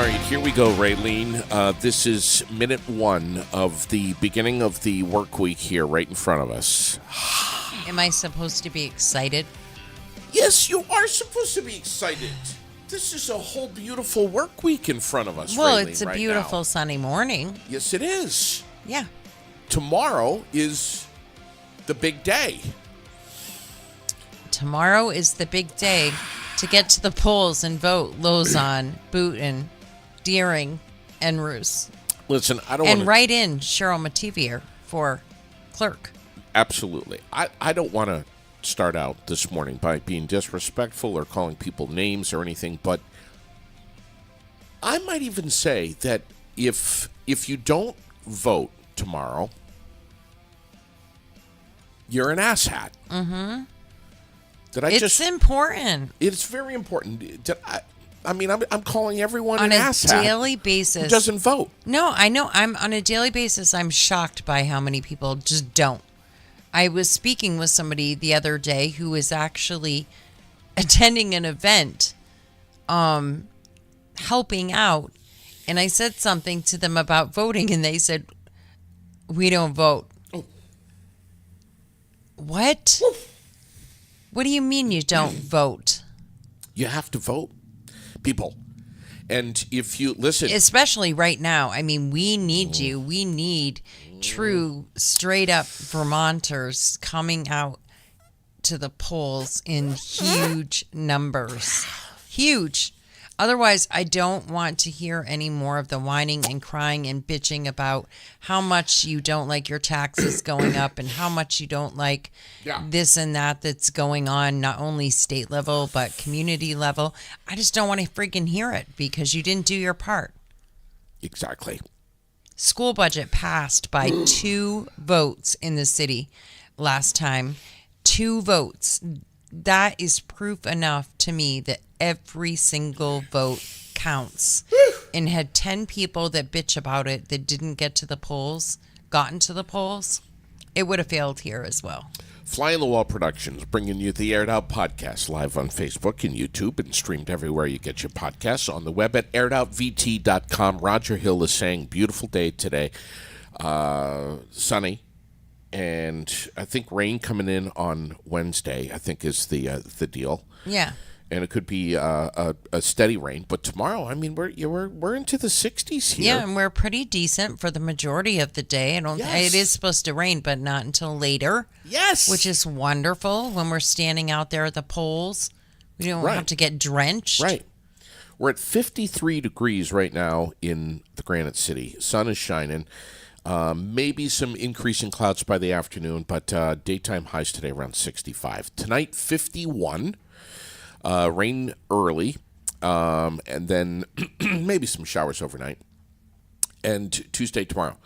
right, here we go, Raylene. This is minute one of the beginning of the work week here right in front of us. Am I supposed to be excited? Yes, you are supposed to be excited. This is a whole beautiful work week in front of us, Well, Raylene, it's a right beautiful now. sunny morning. Yes, it is. Yeah. Tomorrow is the big day. Tomorrow is the big day to get to the polls and vote Lozon, Booten, Deering, and Roos. Listen, I don't And want write in Cheryl Mativier for clerk. Absolutely. I don't want to start out this morning by being disrespectful or calling people names or anything, but I might even say that if you don't vote tomorrow, you're an asshat. Mm-hmm. It's important. It's very important. I'm calling everyone On an a asshat daily basis. who doesn't vote. No, I know. I'm on a daily basis. I'm shocked by how many people just don't. I was speaking with somebody the other day who was actually attending an event, helping out, and I said something to them about voting, and they said, "We don't vote." Oh. What? What do you mean you don't vote? You have to vote, people. And if you listen, Especially right now. I mean, we need you. We need true, straight up Vermonters coming out to the polls in huge numbers. Huge. Otherwise, I don't want to hear any more of the whining and crying and bitching about how much you don't like your taxes going up and how much you don't like this and that that's going on, not only state level, but community level. I just don't want to freaking hear it because you didn't do your part. exactly. School budget passed by 2 votes in the city last time. 2 votes. That is proof enough to me that every single vote counts. And had 10 people that bitch about it that didn't get to the polls, gotten to the polls, it would have failed here as well. Fly on the Wall Productions bringing you the Aired Out Podcast live on Facebook and YouTube and streamed everywhere you get your podcasts. On the web at airedoutvt.com. Roger Hill is saying, beautiful day today. Sunny. And I think rain coming in on Wednesday, I think is the deal. Yeah. And it could be a steady rain. But tomorrow, I mean, we're into the 60s here. Yeah, and we're pretty decent for the majority of the day. Yes. It is supposed to rain, but not until later. Yes. Which is wonderful when we're standing out there at the polls. We don't have to get drenched. Right. We're at 53 degrees right now in the Granite City. Sun is shining. Maybe some increasing clouds by the afternoon, but daytime highs today around 65. Tonight, 51. Rain early, and then maybe some showers overnight. And Tuesday, tomorrow.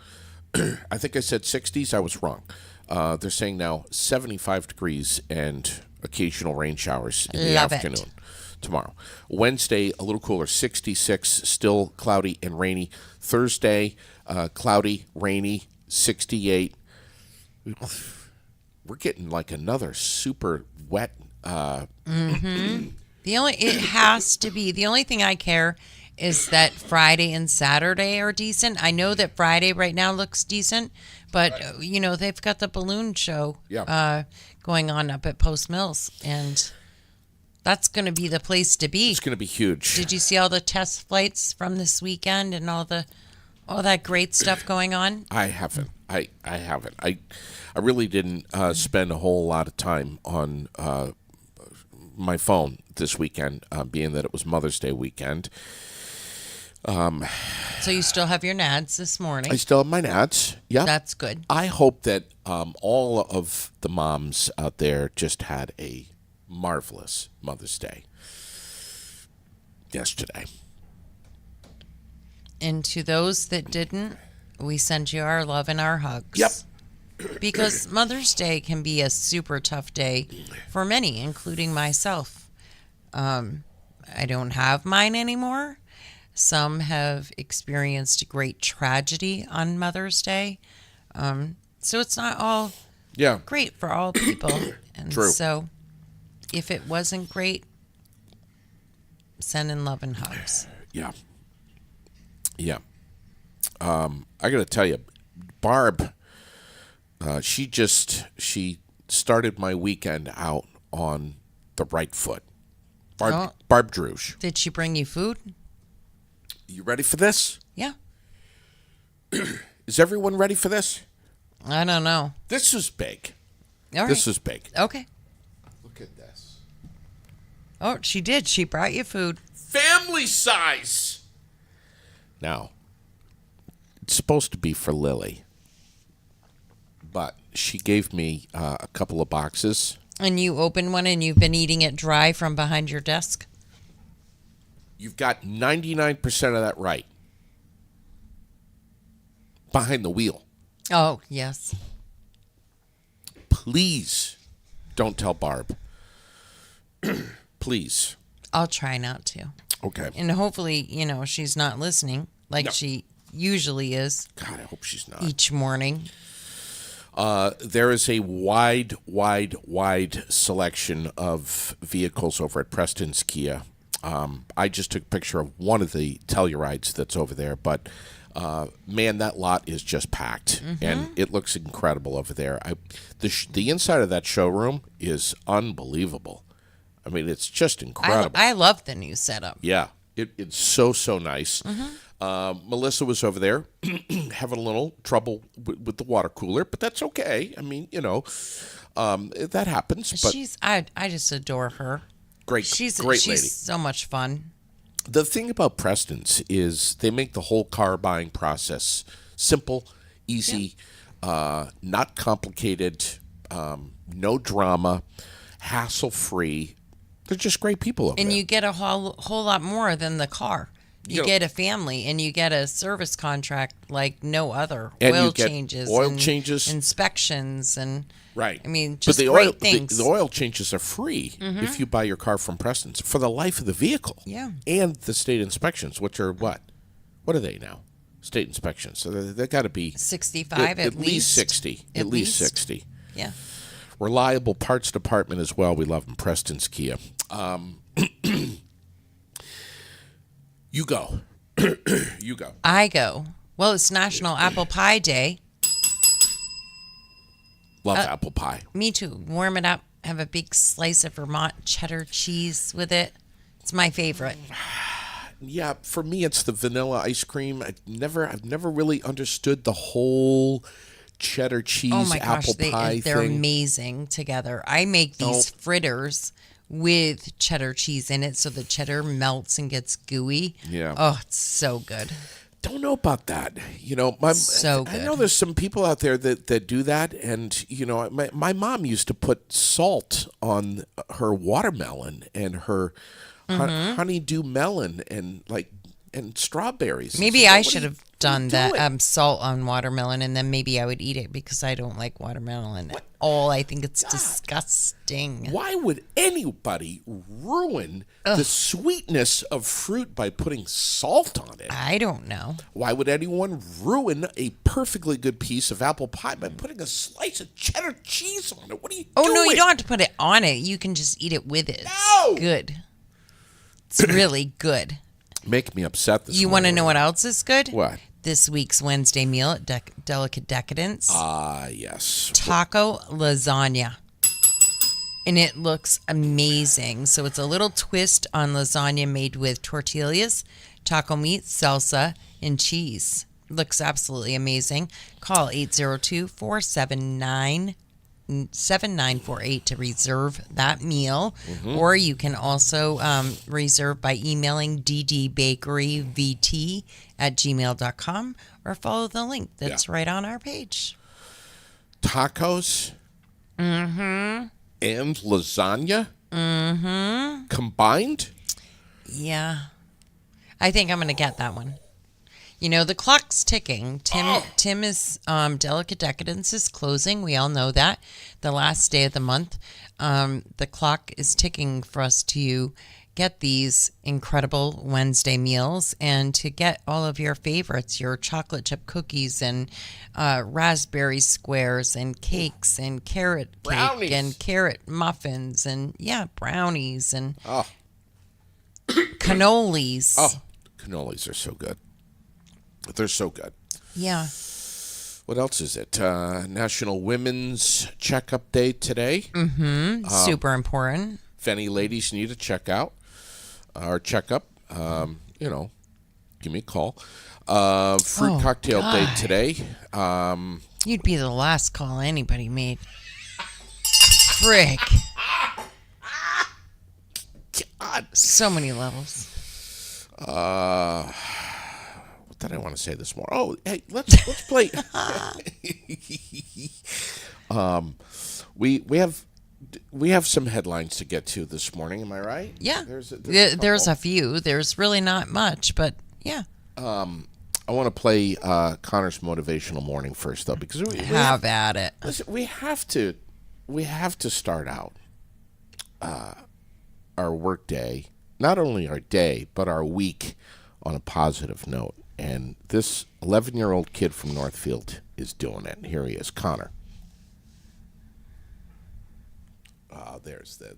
I think I said 60s. I was wrong. They're saying now 75 degrees and occasional rain showers in the afternoon tomorrow. Wednesday, a little cooler, 66, still cloudy and rainy. Thursday, cloudy, rainy, 68. We're getting like another super wet. It has to be. The only thing I care is that Friday and Saturday are decent. I know that Friday right now looks decent, but they've got the balloon show going on up at Post Mills, and that's going to be the place to be. It's going to be huge. Did you see all the test flights from this weekend and all that great stuff going on? I haven't. I haven't. I really didn't spend a whole lot of time on my phone this weekend, being that it was Mother's Day weekend. So you still have your NADS this morning? I still have my NADS. Yeah, That's good. I hope that all of the moms out there just had a marvelous Mother's Day yesterday. And to those that didn't, we send you our love and our hugs. Yep. Because Mother's Day can be a super tough day for many, including myself. I don't have mine anymore. Some have experienced great tragedy on Mother's Day. So it's not all great for all people. And True. So if it wasn't great, send in love and hugs. Yeah. Yeah. I got to tell you, Barb, she started my weekend out on the right foot. Oh. Barb Druge. Did she bring you food? You ready for this? Yeah. Is everyone ready for this? I don't know. This is big. All right. This is big. Okay. Look at this. Oh, she did. She brought you food. Family size. Now, it's supposed to be for Lily, but she gave me a couple of boxes. And you opened one and you've been eating it dry from behind your desk? You've got 99% of that right. Behind the wheel. Oh, yes. Please don't tell Barb. Please. I'll try not to. Okay. And hopefully, she's not listening like No. she usually is God, I hope she's not. each morning. There is a wide selection of vehicles over at Preston's Kia. I just took a picture of one of the Tellurides that's over there, but man, that lot is just packed, and it looks incredible over there. The inside of that showroom is unbelievable. I mean, it's just incredible. I love the new setup. Yeah, it's so nice. Melissa was over there having a little trouble with the water cooler, but that's okay. I mean, that happens. But I just adore her. great She's lady. so much fun. The thing about Preston's is they make the whole car buying process simple, easy, not complicated, no drama, hassle-free. They're just great people over And there. you get a whole lot more than the car. You get a family, and you get a service contract like no other. And oil you get changes, oil and changes. inspections, and Right. I mean, But just the great oil, things. The oil changes are free if you buy your car from Preston's for the life of the vehicle. Yeah. And the state inspections, which are what? What are they now? State inspections. So they got to be 65 at least 60. At least 60. Yeah. Reliable parts department as well. We love them. Preston's Kia. You go. You go. I go. Well, it's National Apple Pie Day. Love apple pie. Me too. Warm it up. Have a big slice of Vermont cheddar cheese with it. It's my favorite. Yeah, for me it's the vanilla ice cream. I've never really understood the whole cheddar cheese Oh my gosh, apple pie they're thing. amazing together. I make these fritters with cheddar cheese in it, so the cheddar melts and gets gooey. Yeah. Oh, it's so good. Don't know about that. So I good. know there's some people out there that do that, and my mom used to put salt on her watermelon and her honeydew melon and strawberries. Maybe So I what should are you have done that doing? salt on watermelon, and then maybe I would eat it because I don't like watermelon at all. I think it's disgusting. Why would anybody ruin the sweetness of fruit by putting salt on it? I don't know. Why would anyone ruin a perfectly good piece of apple pie by putting a slice of cheddar cheese on it? What are you Oh doing? no, you don't have to put it on it. You can just eat it with it. No! It's good. It's really good. Make me upset this You want to morning. know what else is good? What? This week's Wednesday meal at Delicate Decadence. Ah, yes. Taco lasagna. And it looks amazing. So it's a little twist on lasagna made with tortillas, taco meat, salsa, and cheese. Looks absolutely amazing. Call 802-479-7948 to reserve that meal. Or you can also reserve by emailing ddbakeryvt@gmail.com or follow the link that's right on our page. Tacos. And lasagna. Combined. Yeah. I think I'm going to get that one. The clock's ticking. Tim is Delicate Decadence is closing. We all know that. The last day of the month. The clock is ticking for us to get these incredible Wednesday meals and to get all of your favorites, your chocolate chip cookies and raspberry squares and cakes and carrot Brownies. cake and carrot muffins and brownies and cannolis. Oh, cannolis are so good. They're so good. Yeah. What else is it? National Women's Checkup Day today. Super important. If any ladies need a checkout or checkup, give me a call. Fruit Cocktail Day today. You'd be the last call anybody made. Frick. God. So many levels. What did I want to say this morning? Oh, hey, let's play. We have some headlines to get to this morning. Am I right? Yeah. There's a few. There's really not much, but yeah. I want to play Connor's motivational morning first, though, because we Have at it. listen, we have to start out our work day, not only our day but our week, on a positive note. And this 11-year-old kid from Northfield is doing it. Here he is, Connor. There's the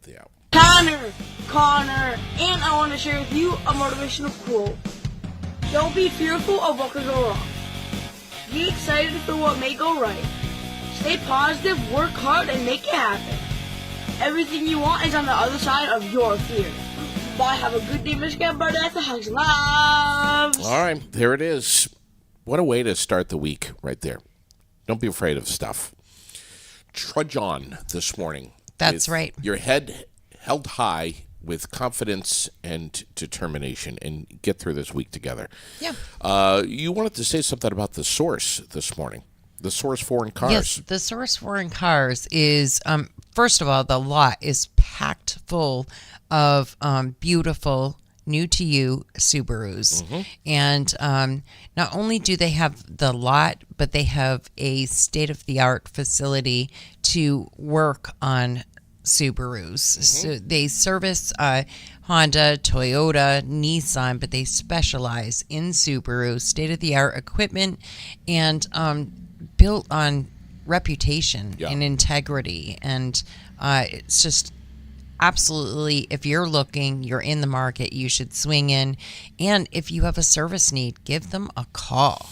Connor, and I want to share with you a motivational quote. Don't be fearful of what could go wrong. Be excited for what may go right. Stay positive, work hard, and make it happen. Everything you want is on the other side of your fear. Bye, have a good day, Michigan Bardetta. Hugs and loves. All right, there it is. What a way to start the week right there. Don't be afraid of stuff. Trudge on this morning. That's with right. Your head held high with confidence and determination, and get through this week together. Yeah. You wanted to say something about the Source this morning. The Source Foreign Cars. Yes, the Source Foreign Cars is, first of all, the lot is packed full of beautiful new-to-you Subarus. And not only do they have the lot, but they have a state-of-the-art facility to work on Subarus. So they service Honda, Toyota, Nissan, but they specialize in Subaru, state-of-the-art equipment, and built on reputation and integrity. And it's just absolutely, if you're looking, you're in the market, you should swing in. And if you have a service need, give them a call.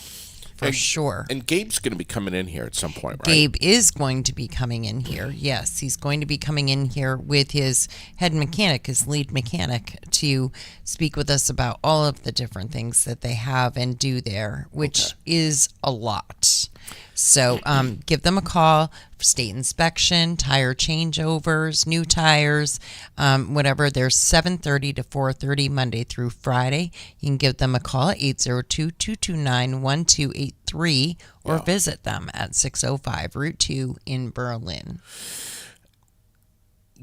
For sure. And Gabe's going to be coming in here at some point, right? Gabe is going to be coming in here. Yes, he's going to be coming in here with his head mechanic, his lead mechanic, to speak with us about all of the different things that they have and do there, which is a lot. So give them a call for state inspection, tire changeovers, new tires, whatever. They're 7:30 to 4:30 Monday through Friday. You can give them a call at 802-229-1283 or visit them at 605 Route 2 in Berlin.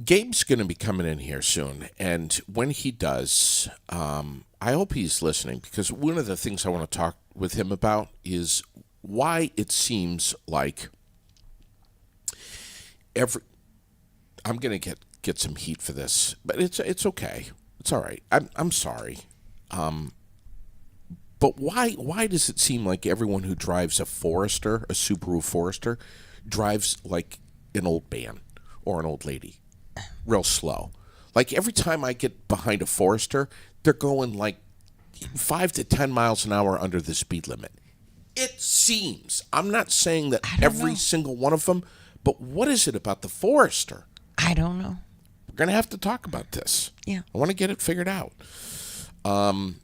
Gabe's going to be coming in here soon, and when he does, I hope he's listening, because one of the things I want to talk with him about is why it seems like I'm going to get some heat for this, but it's okay. It's all right. I'm sorry. But why does it seem like everyone who drives a Subaru Forester, drives like an old man or an old lady, real slow? Like every time I get behind a Forester, they're going like 5 to 10 miles an hour under the speed limit. It seems. I'm not saying that every single one of them, but what is it about the Forester? I don't know. We're going to have to talk about this. Yeah. I want to get it figured out. One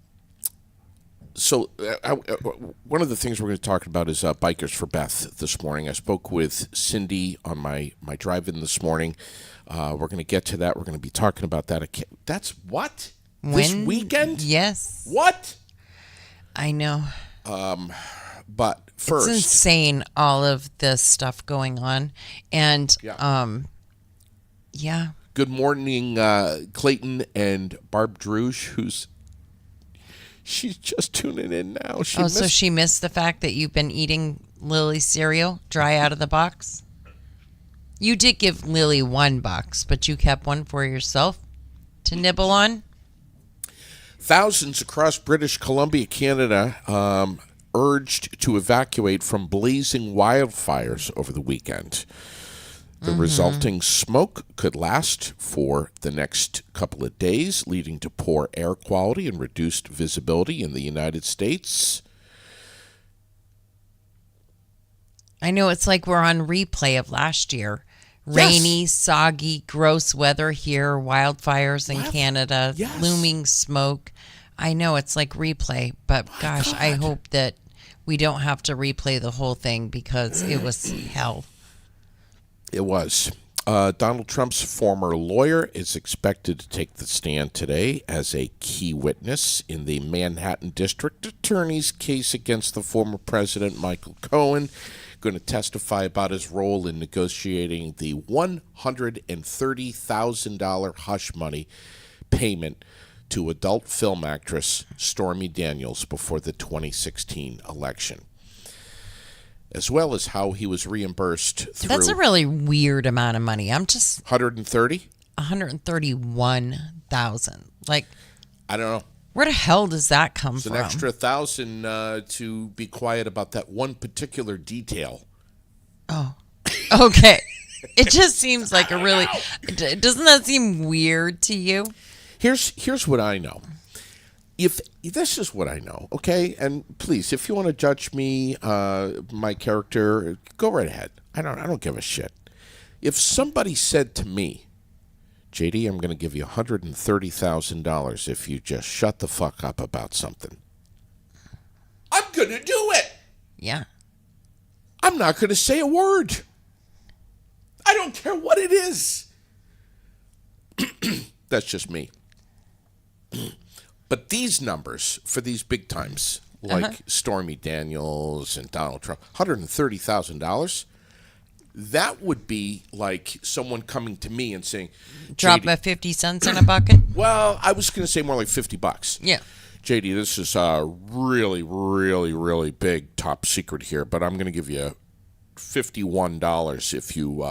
of the things we're going to talk about is Bikers for Beth this morning. I spoke with Cindy on my drive-in this morning. We're going to get to that. We're going to be talking about that. That's what? This weekend? Yes. What? I know. But first, it's insane, all of this stuff going on. And, good morning, Clayton and Barb Druge, she's just tuning in now. So she missed the fact that you've been eating Lily's cereal dry out of the box? You did give Lily $1, but you kept one for yourself to nibble on? Thousands across British Columbia, Canada, urged to evacuate from blazing wildfires over the weekend. The resulting smoke could last for the next couple of days, leading to poor air quality and reduced visibility in the United States. I know it's like we're on replay of last year. Rainy, soggy, gross weather here, wildfires in Canada, Yes. looming smoke. I know it's like replay, but gosh, I hope that we don't have to replay the whole thing because it was hell. It was. Donald Trump's former lawyer is expected to take the stand today as a key witness in the Manhattan District Attorney's case against the former president, Michael Cohen. Going to testify about his role in negotiating the $130,000 hush money payment to adult film actress Stormy Daniels before the 2016 election, as well as how he was reimbursed through That's a really weird amount of money. I'm just 130. 131,000. Like, I don't know. where the hell does that come It's from? an extra 1,000 to be quiet about that one particular detail. Oh, okay. It just seems like a really. Doesn't that seem weird to you? Here's what I know. If this is what I know, okay, and please, if you want to judge me, my character, go right ahead. I don't give a shit. If somebody said to me, JD, I'm going to give you $130,000 if you just shut the fuck up about something, I'm going to do it. Yeah. I'm not going to say a word. I don't care what it is. That's just me. But these numbers for these big times, like Stormy Daniels and Donald Trump, $130,000, that would be like someone coming to me and saying, Drop JD, a 50 cents in a bucket? well, I was going to say more like $50. Yeah. JD, this is really, really, really big top secret here, but I'm going to give you $51 if you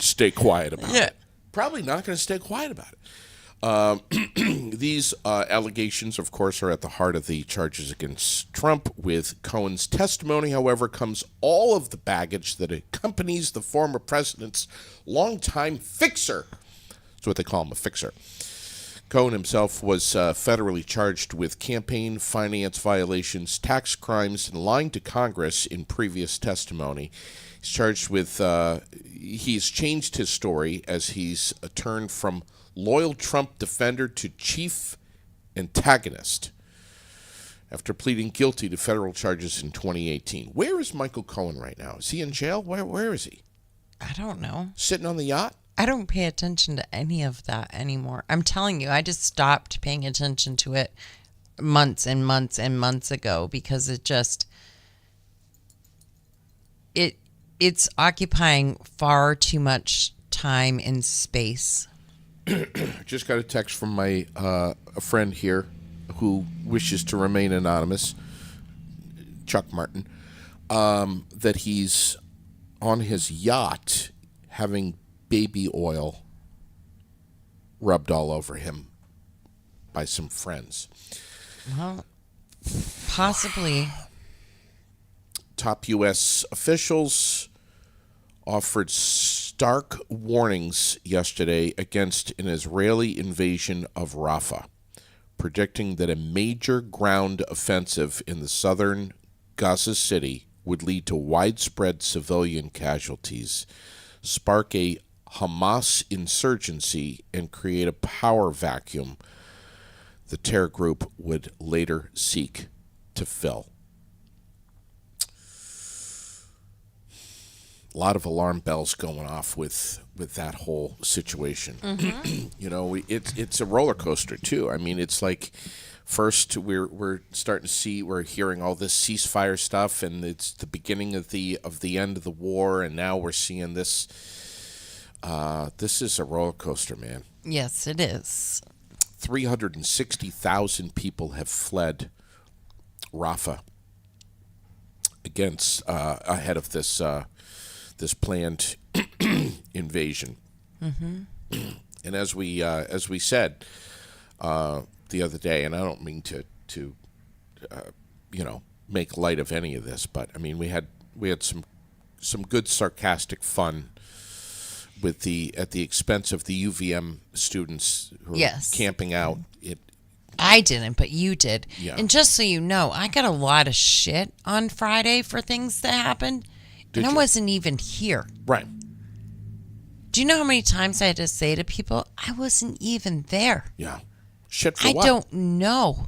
stay quiet about it. Probably not going to stay quiet about it. These allegations, of course, are at the heart of the charges against Trump. With Cohen's testimony, however, comes all of the baggage that accompanies the former president's longtime fixer. That's what they call him, a fixer. Cohen himself was federally charged with campaign finance violations, tax crimes, and lying to Congress in previous testimony. He's charged with, he's changed his story as he's turned from loyal Trump defender to chief antagonist after pleading guilty to federal charges in 2018. Where is Michael Cohen right now? Is he in jail? Where is he? I don't know. Sitting on the yacht? I don't pay attention to any of that anymore. I'm telling you, I just stopped paying attention to it months and months and months ago because it just it's occupying far too much time and space. Just got a text from my a friend here who wishes to remain anonymous, Chuck Martin, that he's on his yacht having baby oil rubbed all over him by some friends. Well, possibly. Top U.S. officials offered stark warnings yesterday against an Israeli invasion of Rafah, predicting that a major ground offensive in the southern Gaza City would lead to widespread civilian casualties, spark a Hamas insurgency, and create a power vacuum the terror group would later seek to fill. A lot of alarm bells going off with that whole situation. You know, it's a roller coaster too. I mean, it's like first we're starting to see, we're hearing all this ceasefire stuff, and it's the beginning of the end of the war, and now we're seeing this. This is a roller coaster, man. Yes, it is. 360,000 people have fled Rafah ahead of this planned invasion. And as we said the other day, and I don't mean to make light of any of this, but I mean we had some good sarcastic fun at the expense of the UVM students who are camping out. I didn't, but you did. Yeah. And just so you know, I got a lot of shit on Friday for things that happened. Did and I you? wasn't even here. Right. Do you know how many times I had to say to people, I wasn't even there? Yeah. Shit for I what? don't know.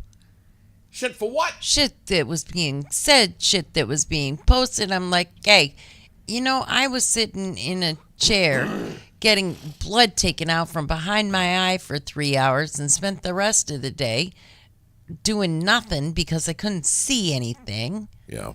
Shit for what? Shit that was being said, shit that was being posted. I'm like, hey, I was sitting in a chair getting blood taken out from behind my eye for 3 hours and spent the rest of the day doing nothing because I couldn't see anything. Yeah.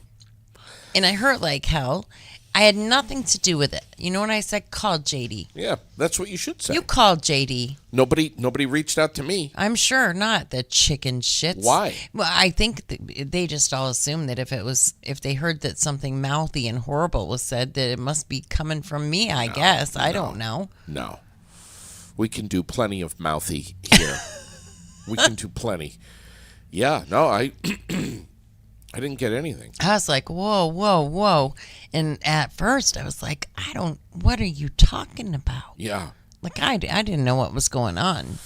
And I hurt like hell. I had nothing to do with it. You know when I said call JD? Yeah, that's what you should say. You called JD. Nobody reached out to me. I'm sure not, the chicken shits. Why? Well, I think they just all assumed that if they heard that something mouthy and horrible was said, that it must be coming from me, I guess. I don't know. No. We can do plenty of mouthy here. We can do plenty. Yeah, no, I I didn't get anything. I was like, whoa, whoa, whoa. And at first I was like, what are you talking about? Yeah. Like, I didn't know what was going on.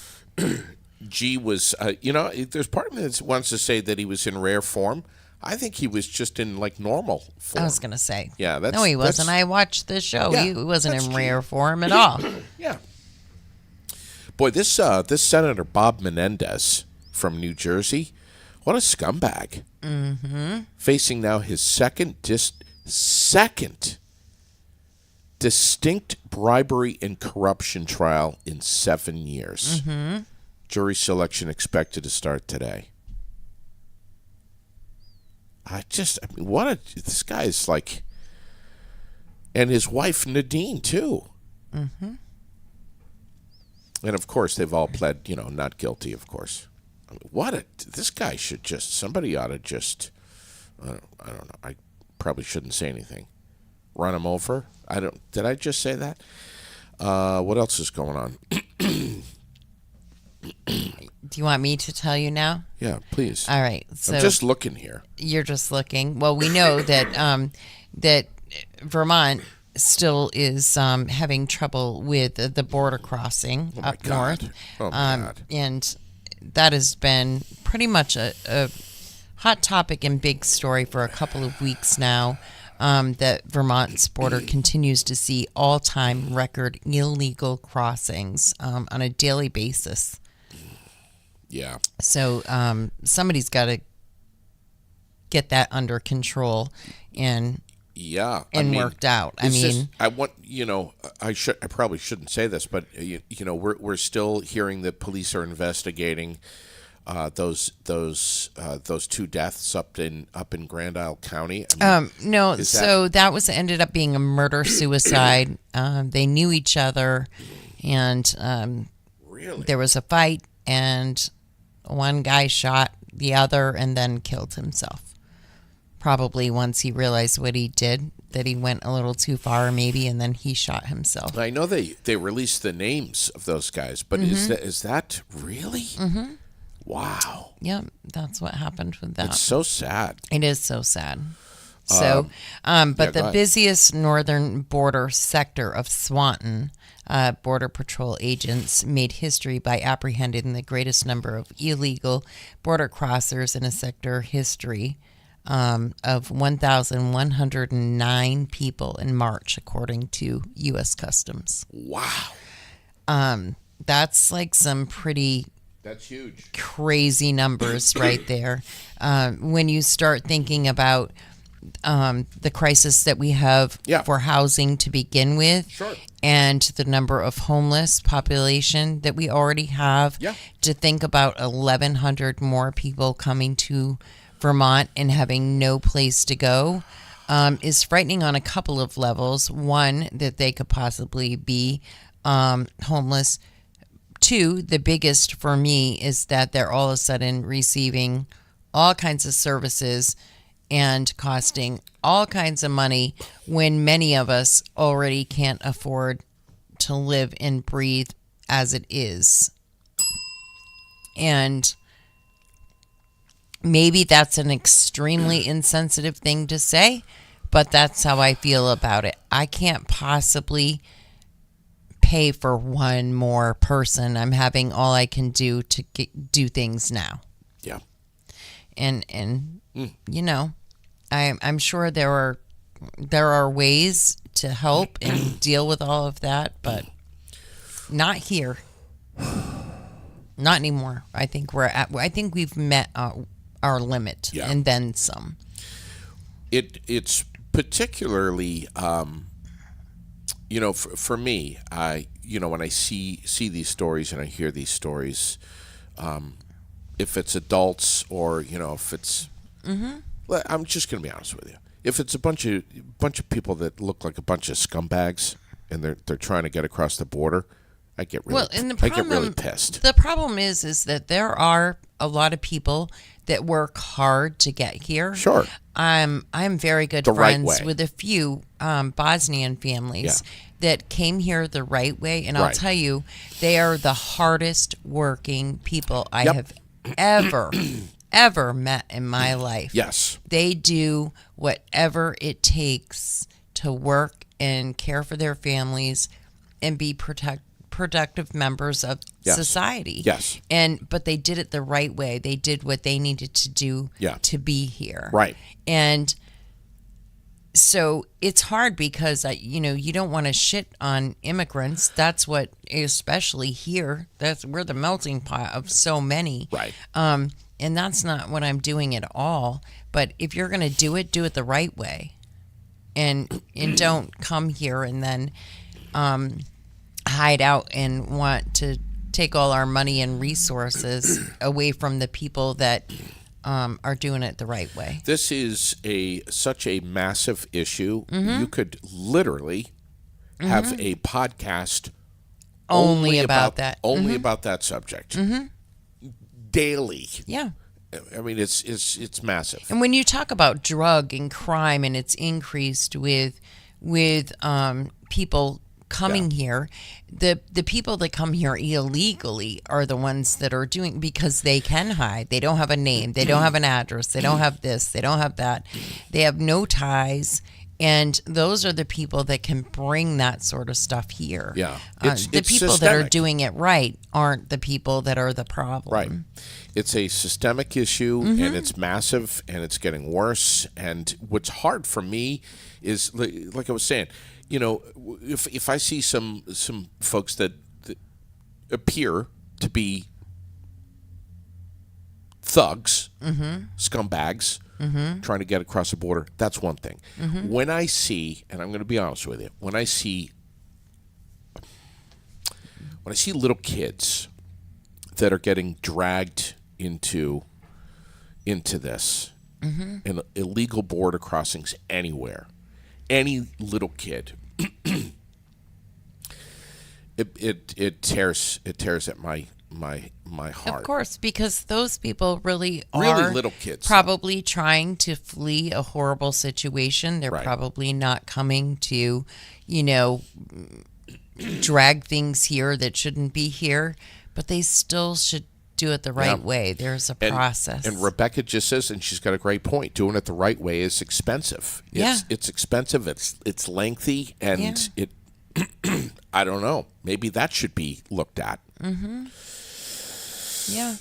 G was, there's part of me that wants to say that he was in rare form. I think he was just in, like, normal form. I was going to say. Yeah, that's... No, he wasn't. that's- I watched the show. Yeah, He wasn't that's in true. rare form at all. Yeah. Boy, this Senator Bob Menendez from New Jersey, what a scumbag. Mm-hmm. Facing now his second distinct bribery and corruption trial in 7 years. Mm-hmm. Jury selection expected to start today. This guy is like, and his wife Nadine too. Mm-hmm. And of course, they've all pled, not guilty, of course. I mean, this guy should somebody ought to just, I don't know, I probably shouldn't say anything. Run him over? Did I just say that? What else is going on? Do you want me to tell you now? Yeah, please. All right. So I'm just looking here. you're just looking. Well, we know that that Vermont still is having trouble with the border crossing up God. north. Oh, my God. And that has been pretty much a hot topic and big story for a couple of weeks now. That Vermont's border continues to see all-time record illegal crossings on a daily basis. Yeah. So somebody's got to get that under control and Yeah. worked out. I is this- mean, I want I probably shouldn't say this, but we're still hearing that police are investigating those two deaths up in Grand Isle County. I mean, no. is So that was ended up being a murder suicide. They knew each other, and really? there was a fight, and one guy shot the other and then killed himself. Probably once he realized what he did, that he went a little too far maybe, and then he shot himself. I know they released the names of those guys, but Mm-hmm. is that really? Mm-hmm. Wow. Yep, that's what happened with that. It's so sad. It is so sad. So, but yeah, go the ahead. busiest northern border sector of Swanton, Border Patrol agents made history by apprehending the greatest number of illegal border crossers in a sector history of 1,109 people in March, according to U.S. Customs. Wow. That's like some pretty That's huge. crazy numbers right there. When you start thinking about the crisis that we have Yeah. for housing to begin with, Sure. and the number of homeless population that we already have, Yeah. to think about 1,100 more people coming to Vermont and having no place to go is frightening on a couple of levels. One, that they could possibly be homeless. Two, the biggest for me is that they're all of a sudden receiving all kinds of services and costing all kinds of money when many of us already can't afford to live and breathe as it is. And maybe that's an extremely insensitive thing to say, but that's how I feel about it. I can't possibly pay for one more person. I'm having all I can do to do things now. Yeah. And I'm sure there are there are ways to help and deal with all of that, but not here. Not anymore. I think we've met our limit Yeah. and then some. It's particularly, for me, when I see these stories and I hear these stories, if it's adults or if it's, well, I'm just going to be honest with you. If it's a bunch of people that look like a bunch of scumbags and they're trying to get across the border, I get really pissed. The problem is that there are a lot of people that work hard to get here. Sure. I'm very good right friends way. with a few Bosnian families that came here the right way, and I'll Right. tell you, they are the hardest working people I Yep. have ever met in my life. Yes. They do whatever it takes to work and care for their families and be productive members of Yes. society. Yes. But they did it the right way. They did what they needed to do to be here. Right. And so it's hard because you don't want to shit on immigrants. That's what, especially here, we're the melting pot of so many. Right. And that's not what I'm doing at all. But if you're going to do it the right way, and don't come here and then hide out and want to take all our money and resources away from the people that are doing it the right way. This is such a massive issue. You could literally have a podcast Only about that. Only about that subject. Daily. Yeah. I mean, it's massive. And when you talk about drug and crime and it's increased with people coming here, the people that come here illegally are the ones that are doing, because they can hide. They don't have a name. They don't have an address. They don't have this. They don't have that. They have no ties. And those are the people that can bring that sort of stuff here. Yeah. The It's people that systemic. are doing it right aren't the people that are the problem. Right. It's a systemic issue, and it's massive, and it's getting worse. And what's hard for me is, like I was saying, if I see some folks that appear to be thugs, scumbags, trying to get across the border, that's one thing. When I see, and I'm going to be honest with you, when I see little kids that are getting dragged into this and illegal border crossings anywhere, any little kid, it tears at my heart. Of course, because those people really are little kids, probably trying to flee a horrible situation. They're Right. probably not coming to, drag things here that shouldn't be here, but they still should do it the right way. There's a process. And Rebecca just says, and she's got a great point, doing it the right way is expensive. It's expensive, it's lengthy, and it I don't know. Maybe that should be looked at. Yeah.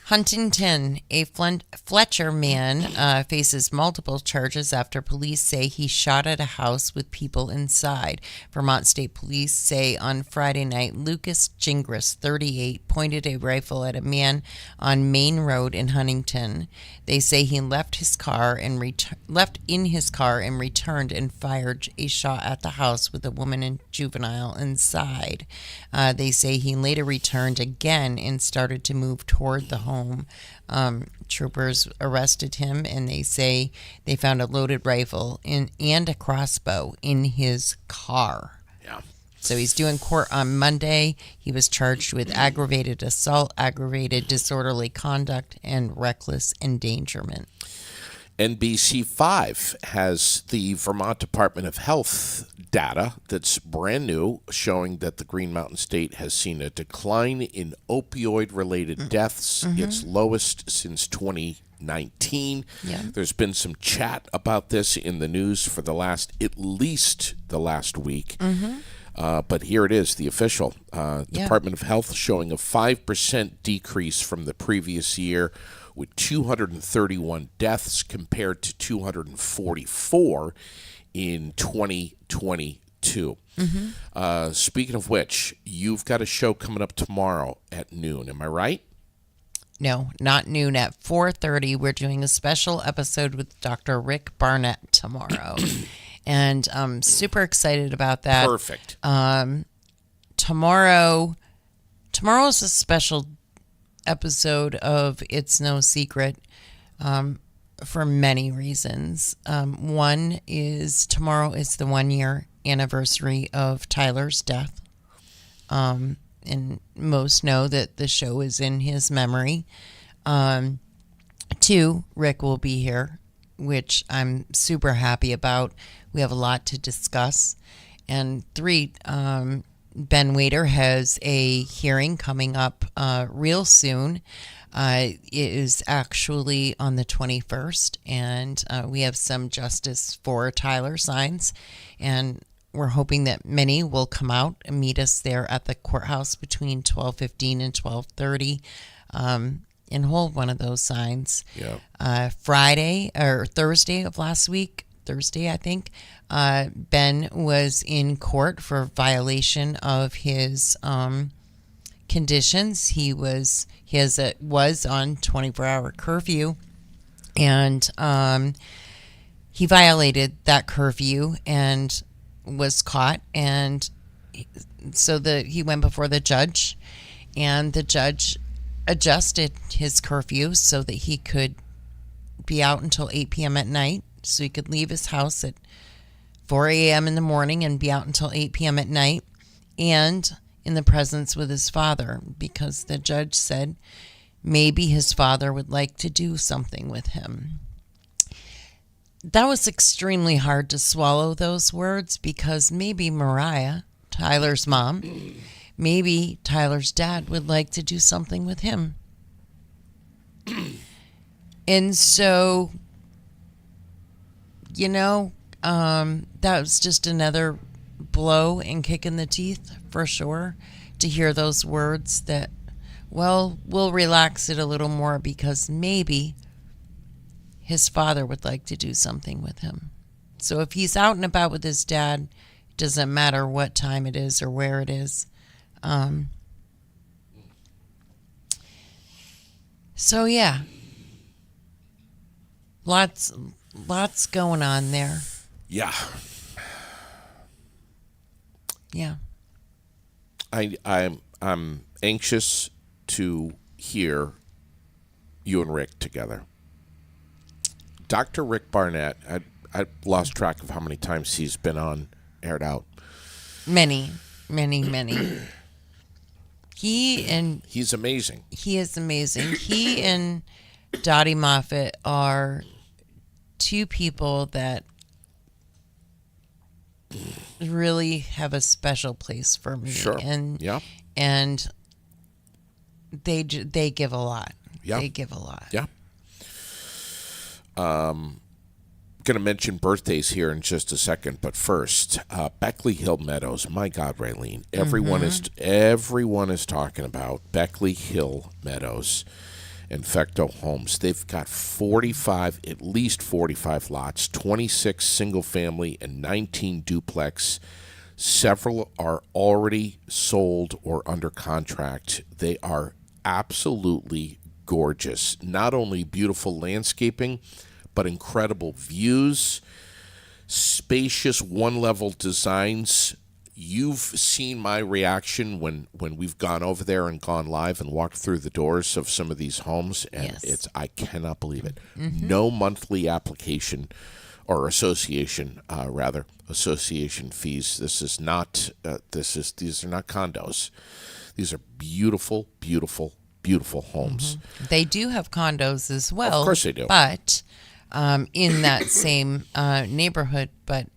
Huntington, a Fletcher man faces multiple charges after police say he shot at a house with people inside. Vermont State Police say on Friday night, Lucas Gingras, 38, pointed a rifle at a man on Main Road in Huntington. They say he left in his car and returned and fired a shot at the house with a woman and juvenile inside. They say he later returned again and started to move toward the home. Troopers arrested him, and they say they found a loaded rifle and a crossbow in his car. Yeah. So he's doing court on Monday. He was charged with aggravated assault, aggravated disorderly conduct, and reckless endangerment. NBC5 has the Vermont Department of Health data that's brand new, showing that the Green Mountain State has seen a decline in opioid-related deaths, its lowest since 2019. Yeah. There's been some chat about this in the news for at least the last week. But here it is, the official Department of Health showing a 5% decrease from the previous year, with 231 deaths compared to 244 in 2022. Speaking of which, you've got a show coming up tomorrow at noon. Am I right? No, not noon. At 4:30, we're doing a special episode with Dr. Rick Barnett tomorrow. And I'm super excited about that. Perfect. Tomorrow's a special episode of It's No Secret for many reasons. One is tomorrow is the 1-year anniversary of Tyler's death. And most know that the show is in his memory. 2, Rick will be here, which I'm super happy about. We have a lot to discuss. And 3, Ben Wader has a hearing coming up real soon. It is actually on the 21st, and we have some justice for Tyler signs, and we're hoping that many will come out and meet us there at the courthouse between 12:15 and 12:30 and hold one of those signs. Yeah. Friday or Thursday of last week, Thursday, I think, Ben was in court for violation of his conditions. He was on 24-hour curfew, and he violated that curfew and was caught, and so he went before the judge, and the judge adjusted his curfew so that he could be out until 8 p.m. at night, so he could leave his house at 4 a.m. in the morning and be out until 8 p.m. at night, and in the presence with his father, because the judge said maybe his father would like to do something with him. That was extremely hard to swallow, those words, because maybe Mariah, Tyler's mom, maybe Tyler's dad would like to do something with him. And so, that was just another blow and kick in the teeth, for sure, to hear those words that, well, we'll relax it a little more because maybe his father would like to do something with him. So if he's out and about with his dad, it doesn't matter what time it is or where it is. So yeah, lots going on there. Yeah. Yeah. I'm anxious to hear you and Rick together. Dr. Rick Barnett, I lost track of how many times he's been on Aired Out. Many. He's amazing. He is amazing. He and Dottie Moffat are two people that really have a special place for me. Sure. And they give a lot. Yeah. They give a lot. Yeah. Going to mention birthdays here in just a second, but first, Beckley Hill Meadows. My God, Raylene, everyone is talking about Beckley Hill Meadows and Fecto Homes. They've got at least 45 lots, 26 single family and 19 duplex. Several are already sold or under contract. They are absolutely gorgeous. Not only beautiful landscaping, but incredible views, spacious one-level designs. You've seen my reaction when we've gone over there and gone live and walked through the doors of some of these homes, and Yes. I cannot believe it. No monthly application or association fees. This is not. These are not condos. These are beautiful, beautiful, beautiful homes. They do have condos as well. Of course they do. But in that same neighborhood, but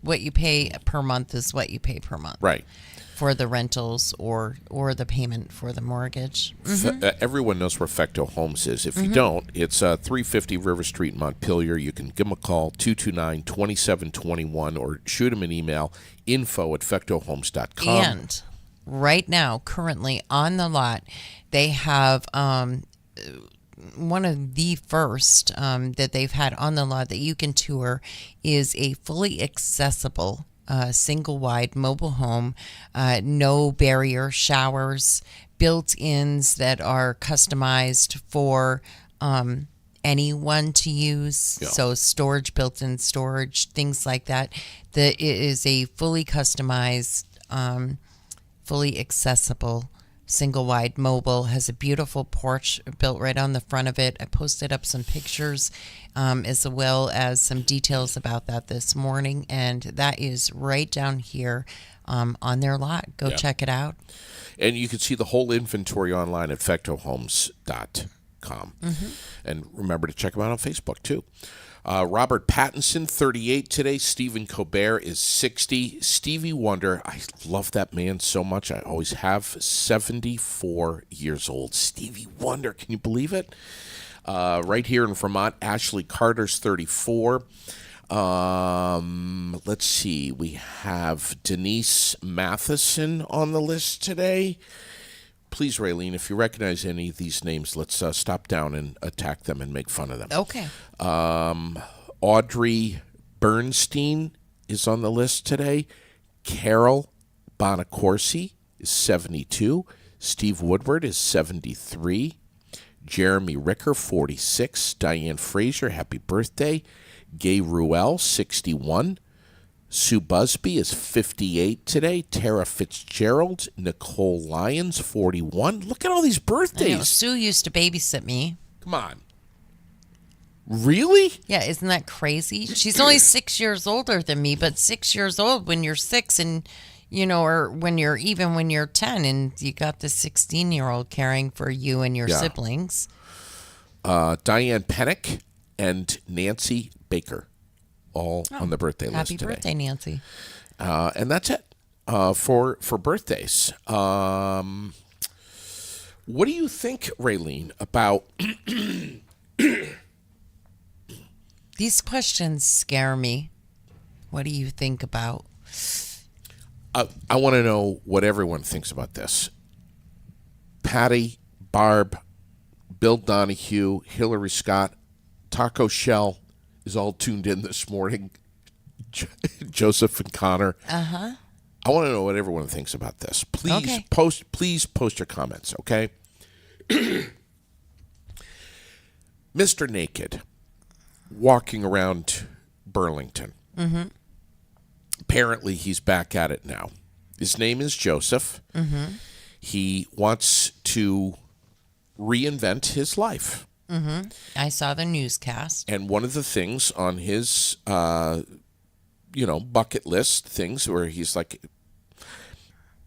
what you pay per month is what you pay per month. Right. For the rentals or the payment for the mortgage. Everyone knows where Fecto Homes is. If you don't, it's 350 River Street, Montpelier. You can give them a call, 229-2721, or shoot them an email, info@fectohomes.com. And right now, currently on the lot, they have one of the first that they've had on the lot that you can tour is a fully accessible single wide mobile home, no barrier showers, built-ins that are customized for anyone to use. Yeah. So storage, built-in storage, things like that. It is a fully customized, fully accessible single wide mobile, has a beautiful porch built right on the front of it. I posted up some pictures as well as some details about that this morning, and that is right down here on their lot. Go check it out. And you can see the whole inventory online at fectohomes.com. And remember to check them out on Facebook, too. Robert Pattinson, 38 today. Stephen Colbert is 60. Stevie Wonder, I love that man so much. I always have. 74 years old. Stevie Wonder, can you believe it? Right here in Vermont, Ashley Carter's 34. Let's see. We have Denise Matheson on the list today. Please, Raylene, if you recognize any of these names, let's stop down and attack them and make fun of them. Okay. Audrey Bernstein is on the list today. Carol Bonacorsi is 72. Steve Woodward is 73. Jeremy Ricker, 46. Diane Fraser, happy birthday. Gay Ruel, 61. Sue Busby is 58 today. Tara Fitzgerald, Nicole Lyons, 41. Look at all these I know, birthdays. Sue used to babysit me. Come on. Really? Yeah, isn't that crazy? She's only 6 years older than me, but 6 years old when you're 6 and, or when you're 10 and you got the 16-year-old caring for you and your siblings. Diane Pennick and Nancy Baker, all on the birthday list Happy today. birthday, Nancy. And that's it for birthdays. What do you think, Raylene, about... These questions scare me. What do you think about? I want to know what everyone thinks about this. Patty, Barb, Bill Donahue, Hillary Scott, Taco Shell is all tuned in this morning. Joseph and Connor. I want to know what everyone thinks about this. Please post your comments, okay? Mr. Naked walking around Burlington. Apparently he's back at it now. His name is Joseph. He wants to reinvent his life. I saw the newscast. And one of the things on his, bucket list things where he's like,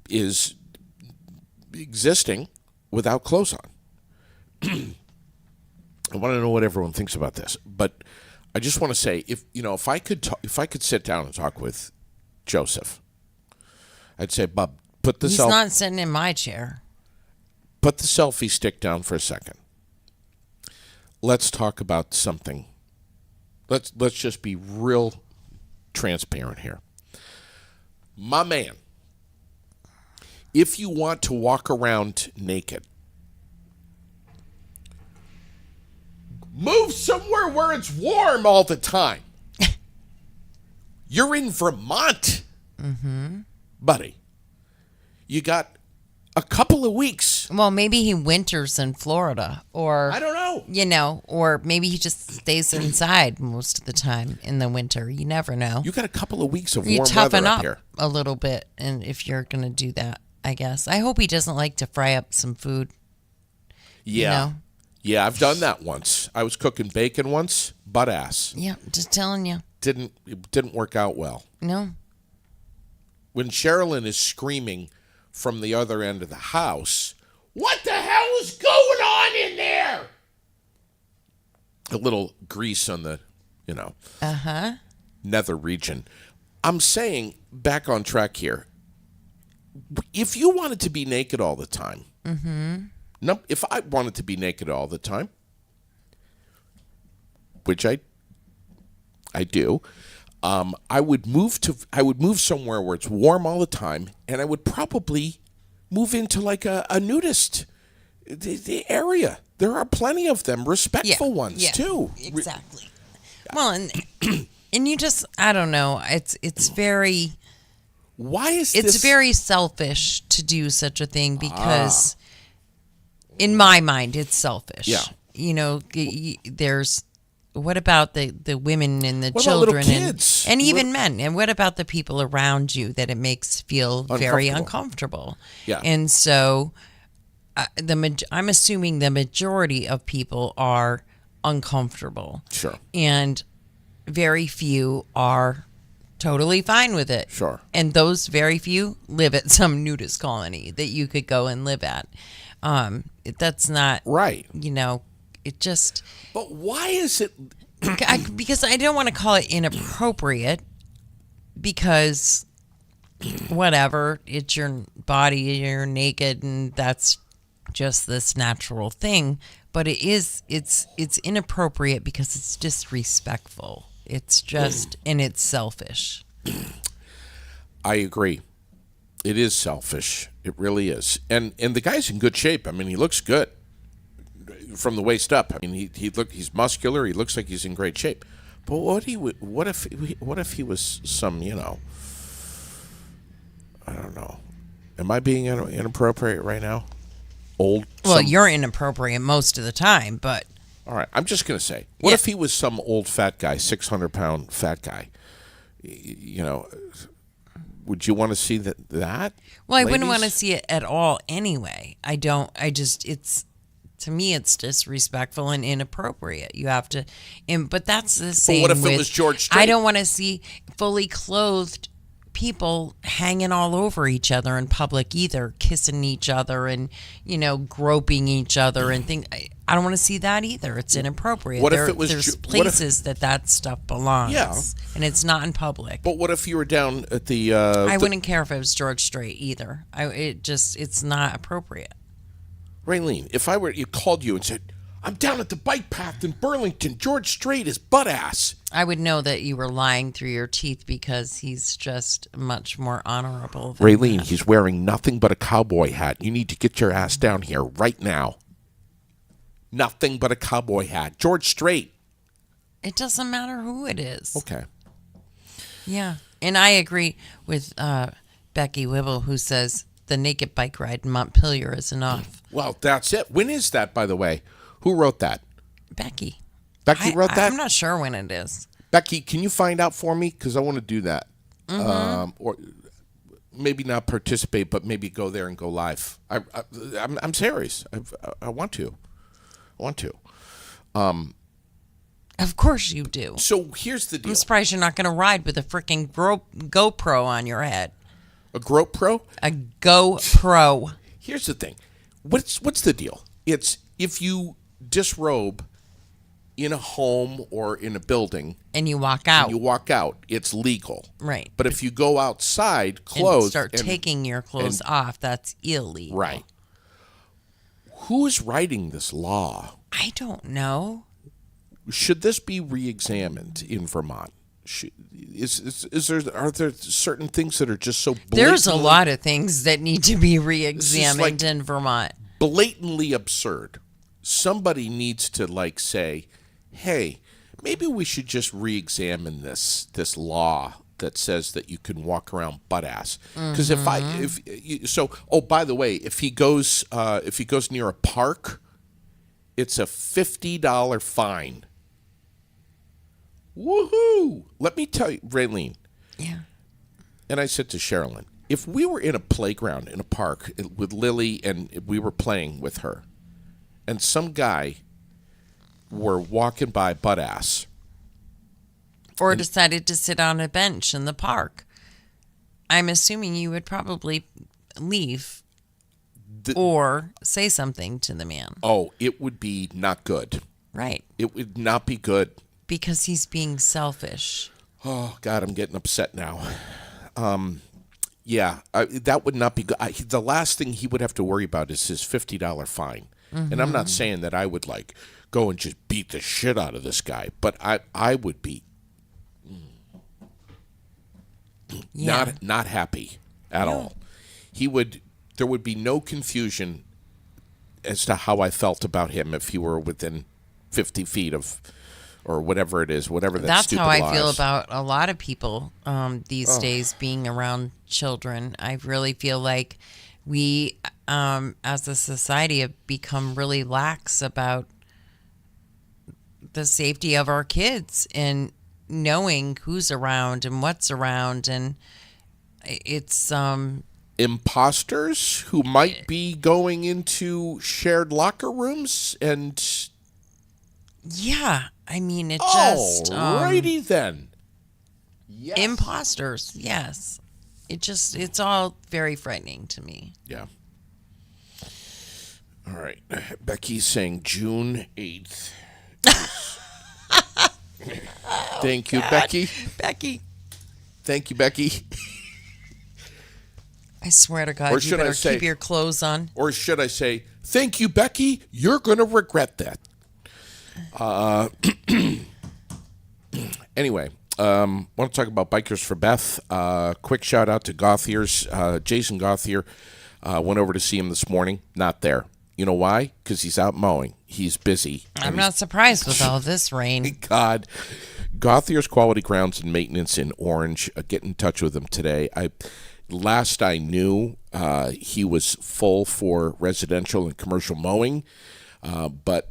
is existing without clothes on. I want to know what everyone thinks about this, but I just want to say, if I could sit down and talk with Joseph, I'd say, Bub, He's not sitting in my chair. Put the selfie stick down for a second. Let's talk about something. Let's just be real transparent here. My man, if you want to walk around naked, move somewhere where it's warm all the time. You're in Vermont, buddy. You got a couple of weeks. Well, maybe he winters in Florida, or I don't know. Or maybe he just stays inside most of the time in the winter. You never know. You got a couple of weeks of You warm toughen weather up up here. a little bit, and if you're going to do that, I guess. I hope he doesn't like to fry up some food. Yeah. Yeah, I've done that once. I was cooking bacon once, butt ass. Yeah, just telling you. It didn't work out well. No. When Sherilyn is screaming from the other end of the house, what the hell is going on in there? A little grease on the, nether region. I'm saying, back on track here, if you wanted to be naked all the time, no, if I wanted to be naked all the time, which I do, I would move somewhere where it's warm all the time, and I would probably move into like a nudist the area. There are plenty of them, respectful ones too. Exactly. Well, and you just, I don't know. It's very. Why is it's this? very selfish to do such a thing because, in my mind, it's selfish. Yeah. You know, there's. What about the women and the What about little children kids? and even men? And what about the people around you that it makes feel very uncomfortable? Yeah. And so, I'm assuming the majority of people are uncomfortable. Sure. And very few are totally fine with it. Sure. And those very few live at some nudist colony that you could go and live at. That's not Right. You know, it just But why is it? because I don't want to call it inappropriate because whatever, it's your body, you're naked, and that's just this natural thing. But it's inappropriate because it's disrespectful. It's just and it's selfish. I agree. It is selfish. It really is. And the guy's in good shape. I mean, he looks good from the waist up. I mean, he's muscular. He looks like he's in great shape. But what if he was some, I don't know. Am I being inappropriate right now? Well, you're inappropriate most of the time, but all right. I'm just gonna say, what if he was some old fat guy, 600-pound fat guy? Would you want to see that? Well, I wouldn't want to see it at all anyway. I don't. To me, it's disrespectful and inappropriate. You have to, but that's the same. But what if with, it was George Strait? I don't want to see fully clothed people hanging all over each other in public either, kissing each other and groping each other and things. I don't want to see that either. It's inappropriate. What if it was? There's places that stuff belongs. Yeah. And it's not in public. But what if you were down at the? I wouldn't care if it was George Strait either. It's not appropriate. Raylene, if you called you and said, "I'm down at the bike path in Burlington. George Strait is butt ass." I would know that you were lying through your teeth because he's just much more honorable than Raylene, that. he's wearing nothing but a cowboy hat. You need to get your ass down here right now. Nothing but a cowboy hat. George Strait. It doesn't matter who it is. Okay. Yeah. And I agree with Becky Whibble, who says the naked bike ride in Montpelier is enough. Well, that's it. When is that, by the way? Who wrote that? Becky. Becky wrote that? I'm not sure when it is. Becky, can you find out for me? Because I want to do that. Or maybe not participate, but maybe go there and go live. I'm serious. I want to. Of course you do. So here's the deal. I'm surprised you're not going to ride with a freaking GoPro on your head. A GoPro? A GoPro. Here's the thing. What's the deal? It's if you disrobe in a home or in a building And you walk out. it's legal. Right. But if you go outside and clothed start taking your clothes off, that's illegal. right. Who is writing this law? I don't know. Should this be re-examined in Vermont? Are there certain things that are just so blatantly, There's a lot of things that need to be re-examined in Vermont. blatantly absurd? Somebody needs to say, "Hey, maybe we should just re-examine this law that says that you can walk around butt ass." Because by the way, if he goes near a park, it's a $50 fine. Woohoo! Let me tell you, Raylene. Yeah. And I said to Sherilyn, if we were in a playground in a park with Lily and we were playing with her, and some guy were walking by butt ass, Or decided to sit on a bench in the park, I'm assuming you would probably leave or say something to the man. oh, it would be not good. Right. It would not be good. Because he's being selfish. Oh, God, I'm getting upset now. That would not be good. The last thing he would have to worry about is his $50 fine. And I'm not saying that I would go and just beat the shit out of this guy, but I would be not happy at all. There would be no confusion as to how I felt about him if he were within 50 feet of, or whatever it is, whatever that That's stupid how I law feel is. about a lot of people these Oh. days being around children. I really feel like we, as a society, have become really lax about the safety of our kids and knowing who's around and what's around. And it's, Imposters who might be going into shared locker rooms and. yeah, I mean, it just. Alrighty then. Yes. Imposters, yes. It's all very frightening to me. Yeah. All right. Becky's saying June 8th. Thank you, Becky. Becky. Thank you, Becky. I swear to God, Or you should I better say- keep your clothes on. Or should I say, thank you, Becky? You're going to regret that. Anyway, want to talk about Bikers for Beth. Quick shout out to Gothiers. Jason Gothier went over to see him this morning. Not there. You know why? Because he's out mowing. He's busy. I'm not surprised with all this rain. God. Gothier's Quality Grounds and Maintenance in Orange. Get in touch with him today. Last I knew, he was full for residential and commercial mowing, but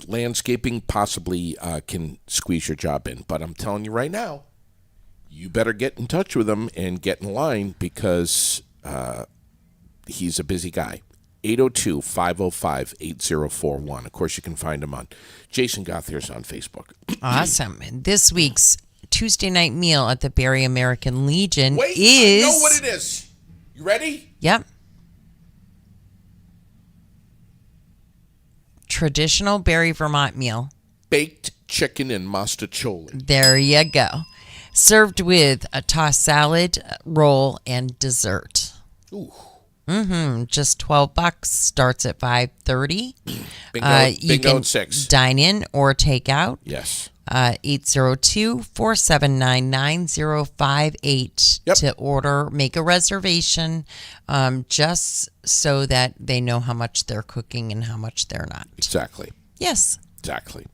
landscaping possibly can squeeze your job in. But I'm telling you right now, you better get in touch with him and get in line because he's a busy guy. 802-505-8041. Of course, you can find him on Jason Gothier's on Facebook. Awesome. And this week's Tuesday night meal at the Barrie American Legion Wait, is... I know what it is. You ready? Yep. Traditional Barrie, Vermont meal. Baked chicken and mostaccioli. There you go. Served with a tossed salad, roll, and dessert. Ooh. Just $12. Starts at $5:30. Bingo, You bingo can at 6. dine in or take out. Yes. 802-479-9058 Yep. to order, make a reservation, just so that they know how much they're cooking and how much they're not. Exactly. Yes. Exactly.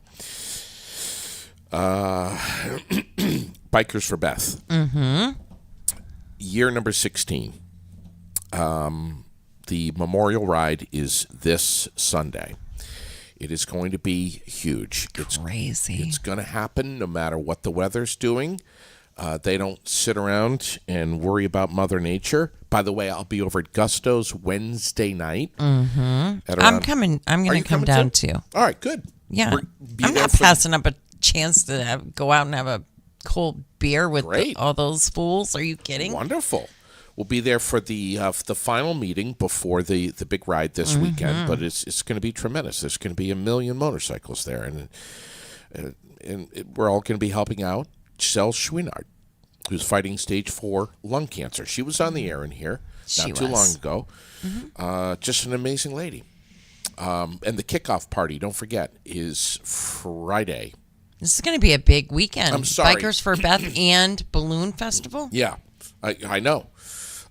Bikers for Beth. Year number 16. The memorial ride is this Sunday. It is going to be huge. Crazy. It's going to happen no matter what the weather's doing. They don't sit around and worry about Mother Nature. By the way, I'll be over at Gusto's Wednesday night. I'm coming. I'm Are going you to come coming down too? too. All right, good. Yeah. Be I'm there not for- passing up a chance to go out and have a cold beer with Great. all those fools. Are you kidding? Wonderful. We'll be there for the final meeting before the big ride this weekend, but it's going to be tremendous. There's going to be 1 million motorcycles there, and we're all going to be helping out Giselle Chouinard, who's fighting stage 4 lung cancer. She was on the air in here She not too long was. ago. Just an amazing lady. And the kickoff party, don't forget, is Friday. This is going to be a big weekend. I'm sorry. Bikers for Beth and Balloon Festival. Yeah, I know.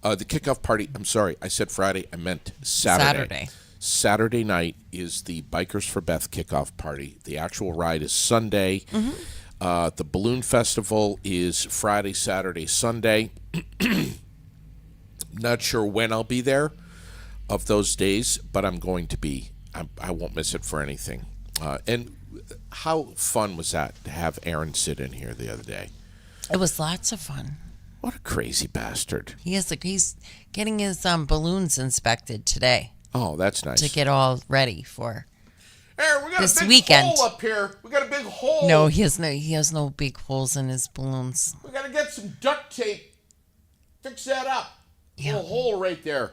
The kickoff party, I'm sorry, I said Friday, I meant Saturday. Saturday night is the Bikers for Beth kickoff party. The actual ride is Sunday. The Balloon Festival is Friday, Saturday, Sunday. Not sure when I'll be there of those days, but I'm going to be. I won't miss it for anything. And how fun was that to have Aaron sit in here the other day? It was lots of fun. What a crazy bastard. He's getting his balloons inspected today Oh, that's nice. to get all ready for. Aaron, we got this a big weekend. hole up here. We got a big hole. No, he has no big holes in his balloons. We got to get some duct tape. Fix that up. Yeah. Little hole right there.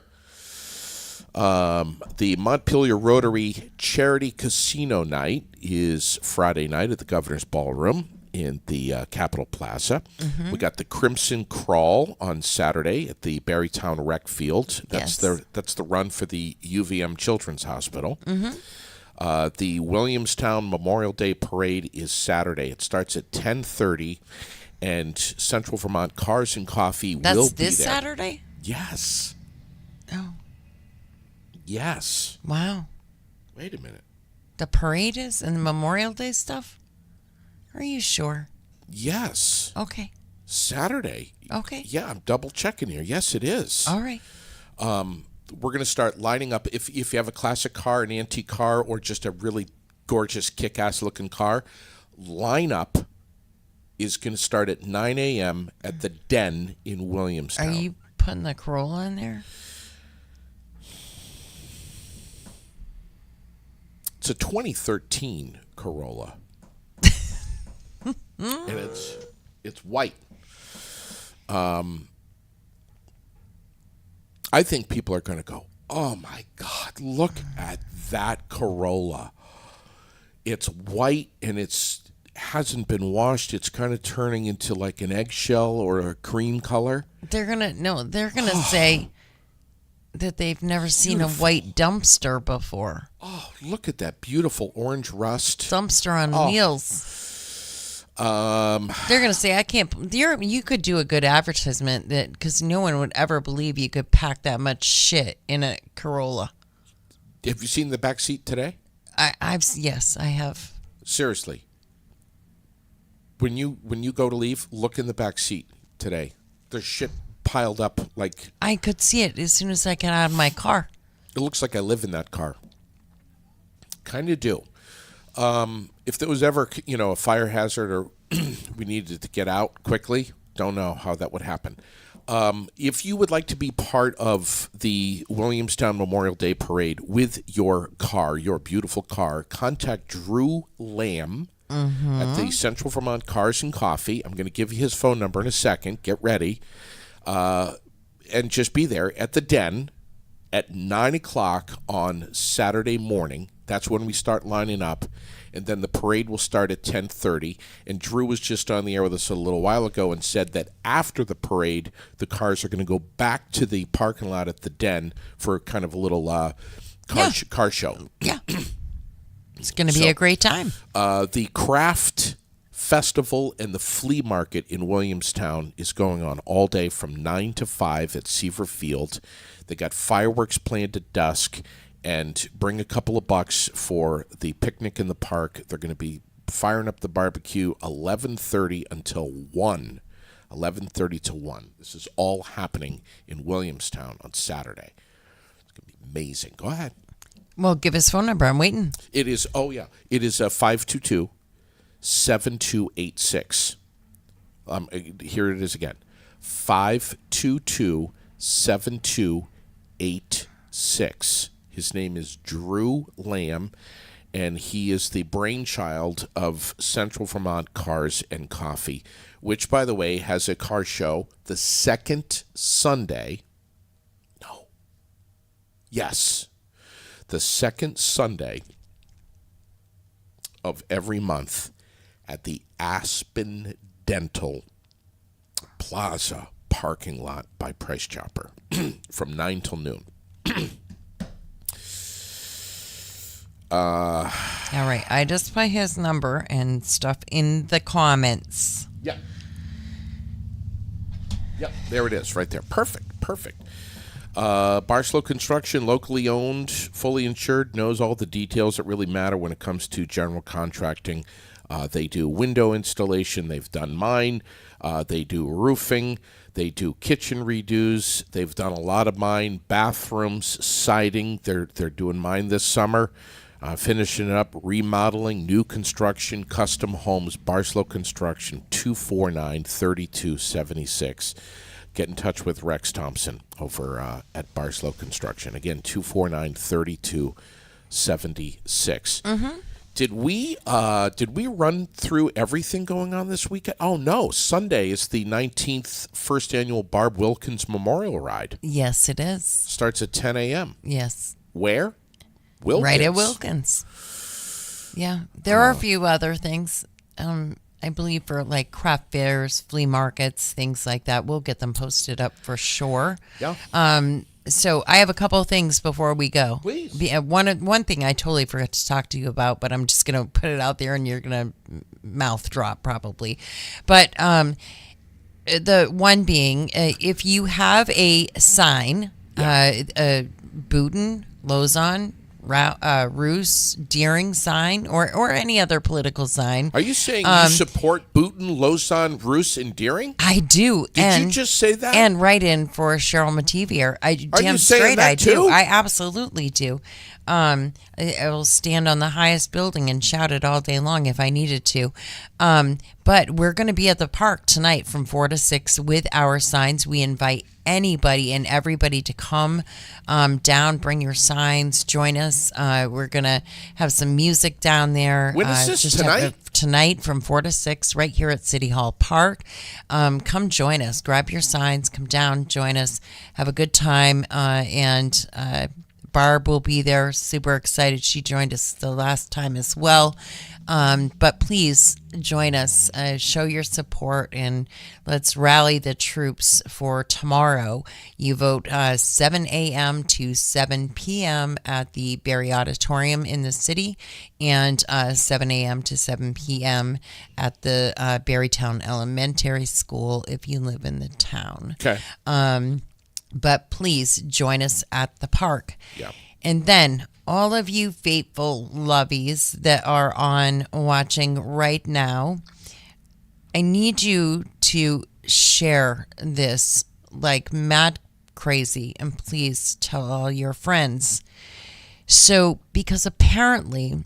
The Montpelier Rotary Charity Casino Night is Friday night at the Governor's Ballroom in the Capitol Plaza. We got the Crimson Crawl on Saturday at the Barrytown Rec Field. That's Yes. that's the run for the UVM Children's Hospital. The Williamstown Memorial Day Parade is Saturday. It starts at 10:30, and Central Vermont Cars and Coffee will That's be this there. Saturday? Yes. Oh. Yes. Wow. Wait a minute. The parade is and the Memorial Day stuff? Are you sure? Yes. Okay. Saturday. Okay. Yeah, I'm double checking here. Yes, it is. All right. We're going to start lining up. If you have a classic car, an antique car, or just a really gorgeous, kick-ass looking car, lineup is going to start at 9 a.m. at the Den in Williamstown. Are you putting the Corolla in there? It's a 2013 Corolla, and it's white. I think people are going to go, oh my God, look at that Corolla. It's white and hasn't been washed. It's kind of turning into like an eggshell or a cream color. They're gonna say that they've never seen a white dumpster before. Oh, look at that beautiful orange rust. Dumpster on wheels. They're gonna say, I can't. You could do a good advertisement that because no one would ever believe you could pack that much shit in a Corolla. Have you seen the back seat today? Yes, I have. Seriously. When you go to leave, look in the back seat today. There's shit piled up like I could see it as soon as I got out of my car. it looks like I live in that car. Kind of do. If there was ever, a fire hazard or we needed to get out quickly, don't know how that would happen. If you would like to be part of the Williamstown Memorial Day Parade with your car, your beautiful car, contact Drew Lamb at the Central Vermont Cars and Coffee. I'm going to give you his phone number in a second. Get ready. And just be there at the Den at 9 o'clock on Saturday morning. That's when we start lining up. And then the parade will start at 10:30. And Drew was just on the air with us a little while ago and said that after the parade, the cars are going to go back to the parking lot at the Den for kind of a little car show. Yeah. It's going to be a great time. The Craft Festival and the Flea Market in Williamstown is going on all day from 9 to 5 at Seaver Field. They got fireworks planned at dusk. And bring a couple of bucks for the picnic in the park. They're going to be firing up the barbecue 11:30 until 1. 11:30 to 1. This is all happening in Williamstown on Saturday. It's going to be amazing. Go ahead. Well, give his phone number. I'm waiting. It is, it is 522-7286. Here it is again. 522-7286. His name is Drew Lamb, and he is the brainchild of Central Vermont Cars and Coffee, which, by the way, has a car show the second Sunday. No. Yes. The second Sunday of every month at the Aspen Dental Plaza parking lot by Price Chopper from 9 till noon. All right. I just put his number and stuff in the comments. Yep. There it is, right there. Perfect. Barslow Construction, locally owned, fully insured, knows all the details that really matter when it comes to general contracting. They do window installation. They've done mine. They do roofing. They do kitchen redos. They've done a lot of mine. Bathrooms, siding. They're doing mine this summer. Finishing it up, remodeling, new construction, custom homes. Barslow Construction, 249-3276. Get in touch with Rex Thompson over at Barslow Construction. Again, 249-3276. Mm-hmm. Did we run through everything going on this weekend? Oh, no. Sunday is the 19th first annual Barb Wilkins Memorial Ride. Yes, it is. Starts at 10 a.m. Yes. Where? Wilkins. Right at Wilkins. Yeah. There are a few other things, I believe, for like craft fairs, flea markets, things like that. We'll get them posted up for sure. Yeah. So I have a couple of things before we go. Please. One thing I totally forgot to talk to you about, but I'm just going to put it out there and you're going to mouth drop probably. But the one being, if you have a sign, a Booten Lausanne, Roos, Deering sign, or any other political sign. Are you saying you support Booten, Lausanne, Roos, and Deering? I do. Did you just say that? And write in for Cheryl Mativier. Are Damn you saying straight that I too? do. I absolutely do. I will stand on the highest building and shout it all day long if I needed to. But we're going to be at the park tonight from 4 to 6 with our signs. We invite anybody and everybody to come down, bring your signs, join us. We're going to have some music down there. When is this, tonight? Tonight from 4 to 6 right here at City Hall Park. Come join us. Grab your signs. Come down. Join us. Have a good time. And Barb will be there. Super excited. She joined us the last time as well. But please join us. Show your support, and let's rally the troops for tomorrow. You vote 7 a.m. to 7 p.m. at the Barry Auditorium in the city, and 7 a.m. to 7 p.m. at the Barrytown Elementary School if you live in the town. Okay. But please join us at the park. Yeah. And then all of you faithful lovies that are on watching right now, I need you to share this like mad crazy, and please tell all your friends. So, because apparently,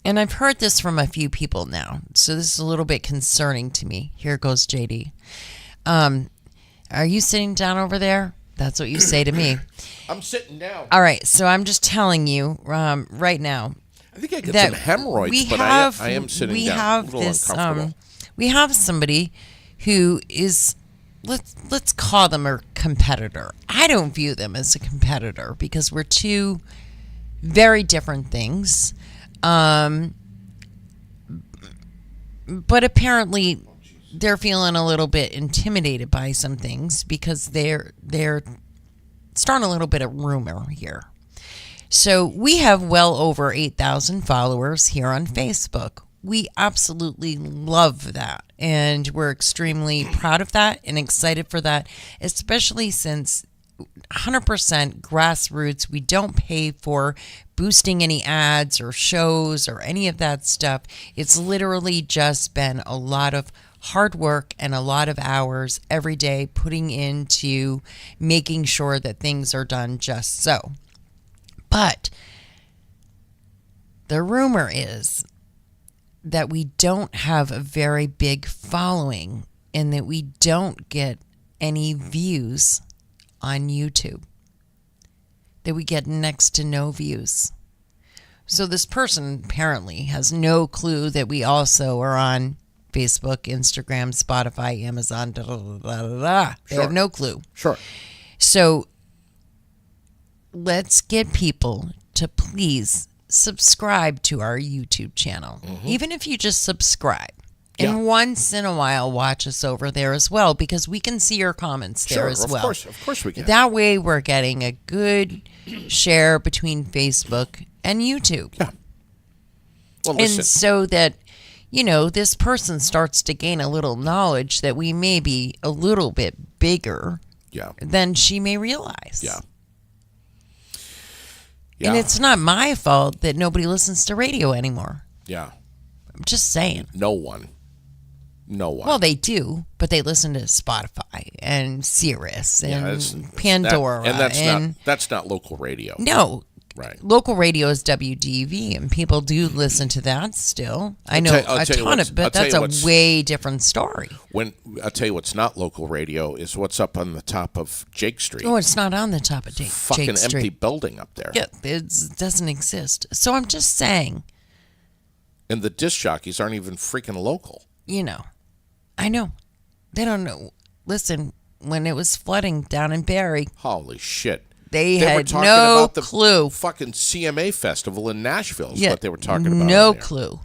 and I've heard this from a few people now, so this is a little bit concerning to me. Here goes JD. Are you sitting down over there? That's what you say to me. I'm sitting down. All right, so I'm just telling you right now. I think I get that some hemorrhoids, but I am sitting down. Have a little uncomfortable. We have somebody who is, let's call them a competitor. I don't view them as a competitor because we're two very different things. But apparently they're feeling a little bit intimidated by some things because they're starting a little bit of rumor here. So we have well over 8,000 followers here on Facebook. We absolutely love that, and we're extremely proud of that and excited for that, especially since 100% grassroots. We don't pay for boosting any ads or shows or any of that stuff. It's literally just been a lot of hard work and a lot of hours every day putting into making sure that things are done just so. But the rumor is that we don't have a very big following and that we don't get any views on YouTube, that we get next to no views. So this person apparently has no clue that we also are on Facebook, Instagram, Spotify, Amazon, da, da, da, da, da. They have no clue. Sure. So let's get people to please subscribe to our YouTube channel. Even if you just subscribe. Yeah. And once in a while, watch us over there as well, because we can see your comments there as well. Of course we can. That way we're getting a good share between Facebook and YouTube. Yeah. Well, listen. And so that, you know, this person starts to gain a little knowledge that we may be a little bit bigger than she may realize. Yeah. And it's not my fault that nobody listens to radio anymore. Yeah. I'm just saying. No one. Well, they do, but they listen to Spotify and Sirius and Pandora. That's not local radio. No. Right. Local radio is WDV, and people do listen to that still. I know a ton of, but that's a way different story. I'll tell you what's not local radio is what's up on the top of Jake Street. Oh, it's not on the top of Jake Street. Fucking empty building up there. Yeah, it doesn't exist. So I'm just saying. And the disc jockeys aren't even freaking local. You know. I know. They don't know. Listen, when it was flooding down in Barry. Holy shit. They were had talking no about the clue. Fucking CMA festival in Nashville is what they were talking about. No clue.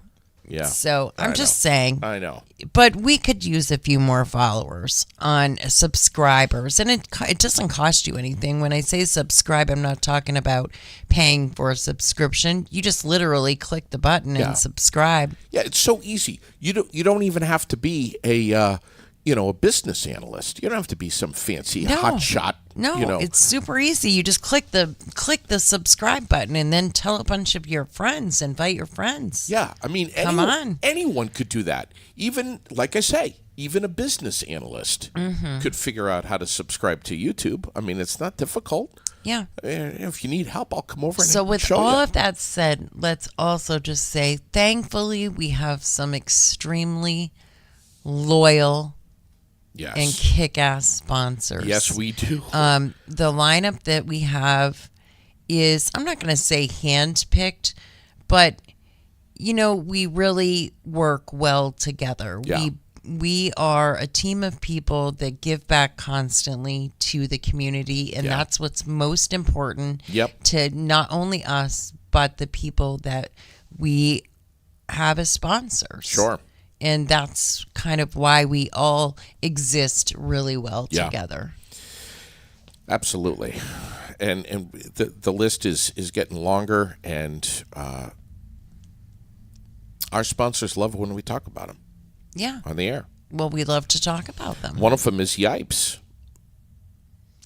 Yeah. So I'm just saying. I know. But we could use a few more followers on subscribers. And it doesn't cost you anything. When I say subscribe, I'm not talking about paying for a subscription. You just literally click the button and subscribe. Yeah, it's so easy. You don't even have to be a a business analyst. You don't have to be some fancy No. hot shot. No, it's super easy. You just click the subscribe button and then tell a bunch of your friends, invite your friends. Yeah, I mean, Come on. anyone could do that. Even, like I say, even a business analyst could figure out how to subscribe to YouTube. I mean, it's not difficult. Yeah. If you need help, I'll come over and So with show all you. of that said, let's also just say, thankfully, we have some extremely loyal Yes. and kick-ass sponsors. Yes, we do. The lineup that we have is, I'm not going to say hand-picked, but, we really work well together. Yeah. We are a team of people that give back constantly to the community, and Yeah. that's what's most important Yep. to not only us, but the people that we have as sponsors. Sure. And that's kind of why we all exist really well Yeah. together. Absolutely. And the list is getting longer, and our sponsors love when we talk about them Yeah. on the air. Well, we love to talk about them. One of them is Yipes.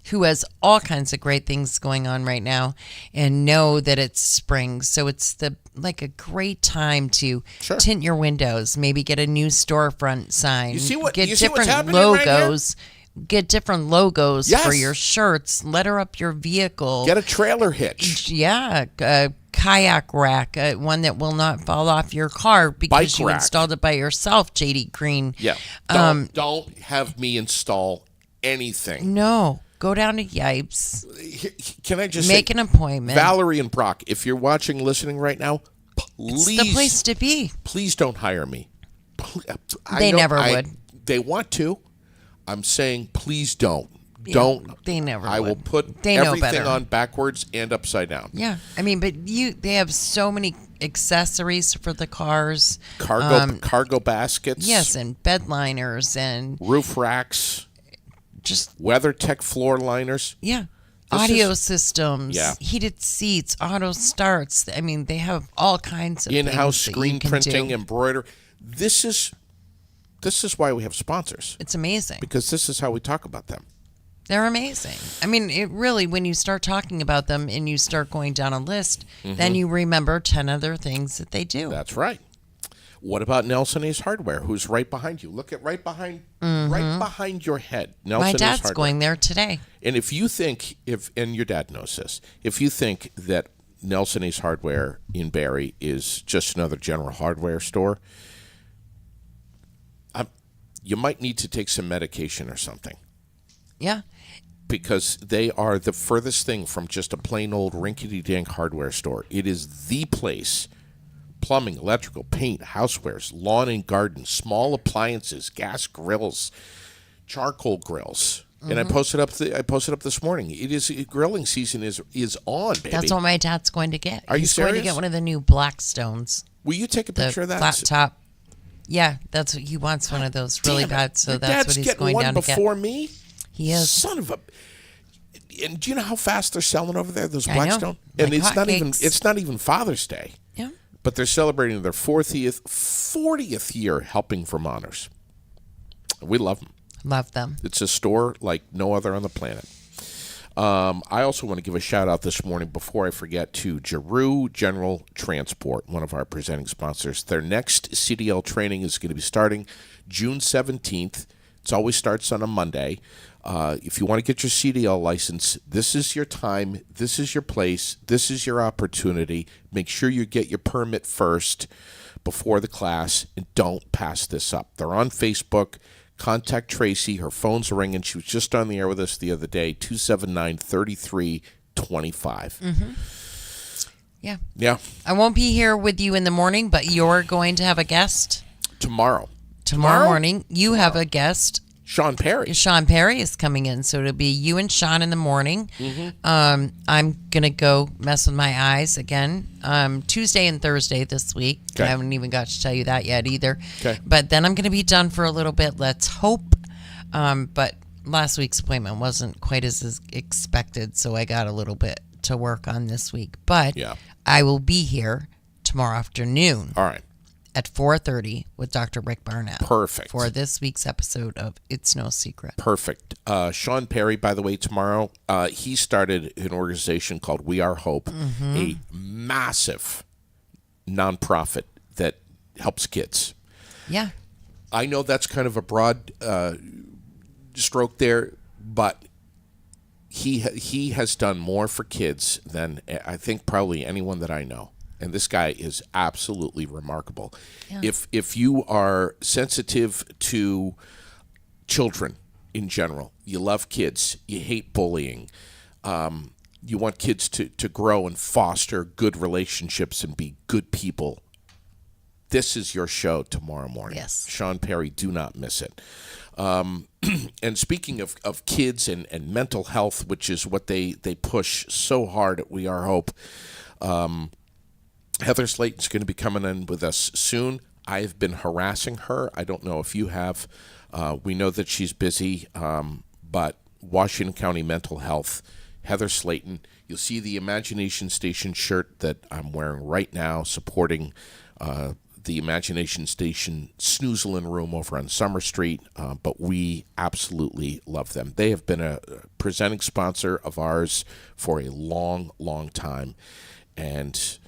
Who has all kinds of great things going on right now, and know that it's spring, so it's a great time to Sure. tint your windows, maybe get a new storefront sign, You see what- get you see what's different happening right here? logos, get different logos for Yes. your shirts, letter up your vehicle. Get a trailer hitch. Yeah, a kayak rack, one that will not fall off your car because Bike you rack. installed it by yourself, JD Green. Yeah. Don't have me install anything. No, go down to Yipes, Can I just make say, an appointment. Valerie and Brock, if you're watching, listening right now, It's the place to be. please don't hire me. They never would. They want to. I'm saying, please don't. Don't. They never I will would. put They know everything better. on backwards and upside down. Yeah, I mean, but they have so many accessories for the cars. Cargo baskets. Yes, and bed liners and Roof racks. just WeatherTech floor liners. yeah. This Audio is- systems, Yeah. heated seats, auto starts. I mean, they have all kinds of In-house things that screen you can printing, do. embroidery. This is why we have sponsors, It's amazing. because this is how we talk about them. They're amazing. I mean, it really, when you start talking about them and you start going down a list, Mm-hmm. then you remember 10 other things that they do. That's right. What about Nelson Ace Hardware, who's right behind you? Look at right behind your head. Nelson My Ace dad's Hardware. going there today. And if you think, and your dad knows this, if you think that Nelson Ace Hardware in Barrie is just another general hardware store, you might need to take some medication or something, Yeah. because they are the furthest thing from just a plain old rinkety-dink hardware store. It is the place. Plumbing, electrical, paint, housewares, lawn and garden, small appliances, gas grills, charcoal grills. And I posted up this morning. It is grilling season is on, baby. That's what my dad's going to get. Are you He's going to serious? get one of the new Blackstones. Will you take a The picture of that? flat top. Yeah, that's what he wants, one of those really Damn it. bad. So Your that's dad's what he's getting going one down to get. before me. He is. Son of a. And do you know how fast they're selling over there? Those I know. Blackstone, and Like it's hotcakes. not even Father's Day, Yeah. but they're celebrating their 40th year helping Vermonters. We love them. Love them. It's a store like no other on the planet. I also want to give a shout out this morning before I forget to Giroux General Transport, one of our presenting sponsors. Their next CDL training is going to be starting June 17th. It always starts on a Monday. If you want to get your CDL license, this is your time. This is your place. This is your opportunity. Make sure you get your permit first before the class, and don't pass this up. They're on Facebook. Contact Tracy. Her phone's ringing. She was just on the air with us the other day, 279-3325. Yeah. Yeah, I won't be here with you in the morning, but you're going to have a guest tomorrow. tomorrow morning. You have a guest. Sean Perry. Sean Perry is coming in, so it'll be you and Sean in the morning. Mm-hmm. I'm gonna go mess with my eyes again. Tuesday and Thursday this week. Okay. I haven't even got to tell you that yet either. Okay. But then I'm gonna be done for a little bit. Let's hope. But last week's appointment wasn't quite as expected, so I got a little bit to work on this week. But Yeah. I will be here tomorrow afternoon. All right. at 4:30 with Dr. Rick Barnett. Perfect. For this week's episode of It's No Secret. Perfect. Sean Perry, by the way, tomorrow, he started an organization called We Are Hope, a massive nonprofit that helps kids. Yeah. I know that's kind of a broad stroke there, but he has done more for kids than I think probably anyone that I know. And this guy is absolutely remarkable. Yeah. If you are sensitive to children in general, you love kids, you hate bullying, you want kids to grow and foster good relationships and be good people, this is your show tomorrow morning. Yes. Sean Perry, do not miss it. And speaking of kids and mental health, which is what they push so hard at We Are Hope, Heather Slayton's going to be coming in with us soon. I've been harassing her. I don't know if you have. We know that she's busy, but Washington County Mental Health, Heather Slayton. You'll see the Imagination Station shirt that I'm wearing right now, supporting the Imagination Station snoozling room over on Summer Street, but we absolutely love them. They have been a presenting sponsor of ours for a long, long time, and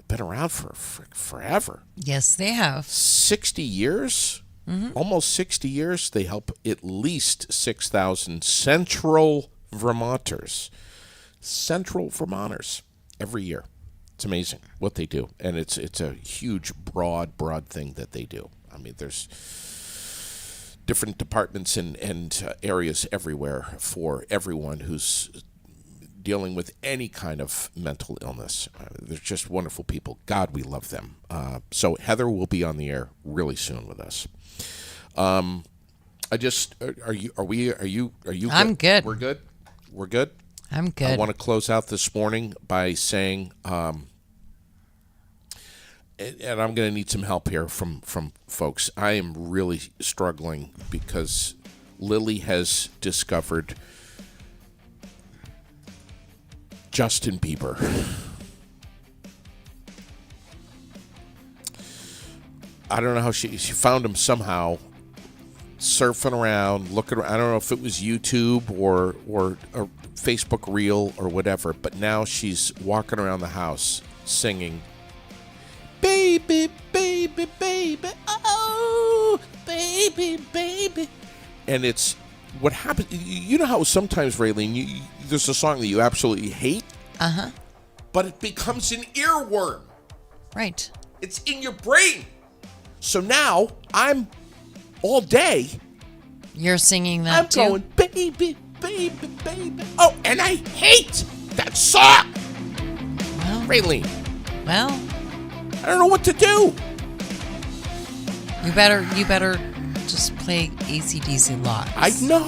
been around for forever. Yes, they have. 60 years? Almost 60 years. They help at least 6,000 Central Vermonters every year. It's amazing what they do. And it's a huge, broad thing that they do. I mean, there's different departments and areas everywhere for everyone who's dealing with any kind of mental illness. They're just wonderful people. God, we love them. So Heather will be on the air really soon with us. Are you I'm good. We're good. I'm good. I want to close out this morning by saying, and I'm going to need some help here from folks. I am really struggling because Lily has discovered Justin Bieber. I don't know how she found him somehow, surfing around, looking around. I don't know if it was YouTube or a Facebook reel or whatever, but now she's walking around the house singing, "Baby, baby, baby, oh, baby, baby." And it's what happens. You know how sometimes, Raylene, there's a song that you absolutely hate, but it becomes an earworm. Right. It's in your brain. So now I'm all day. You're singing that I'm too? going, baby, baby, baby. Oh, and I hate that song. Well, Raylene, well, I don't know what to do. you better just play AC/DC Lots. I know.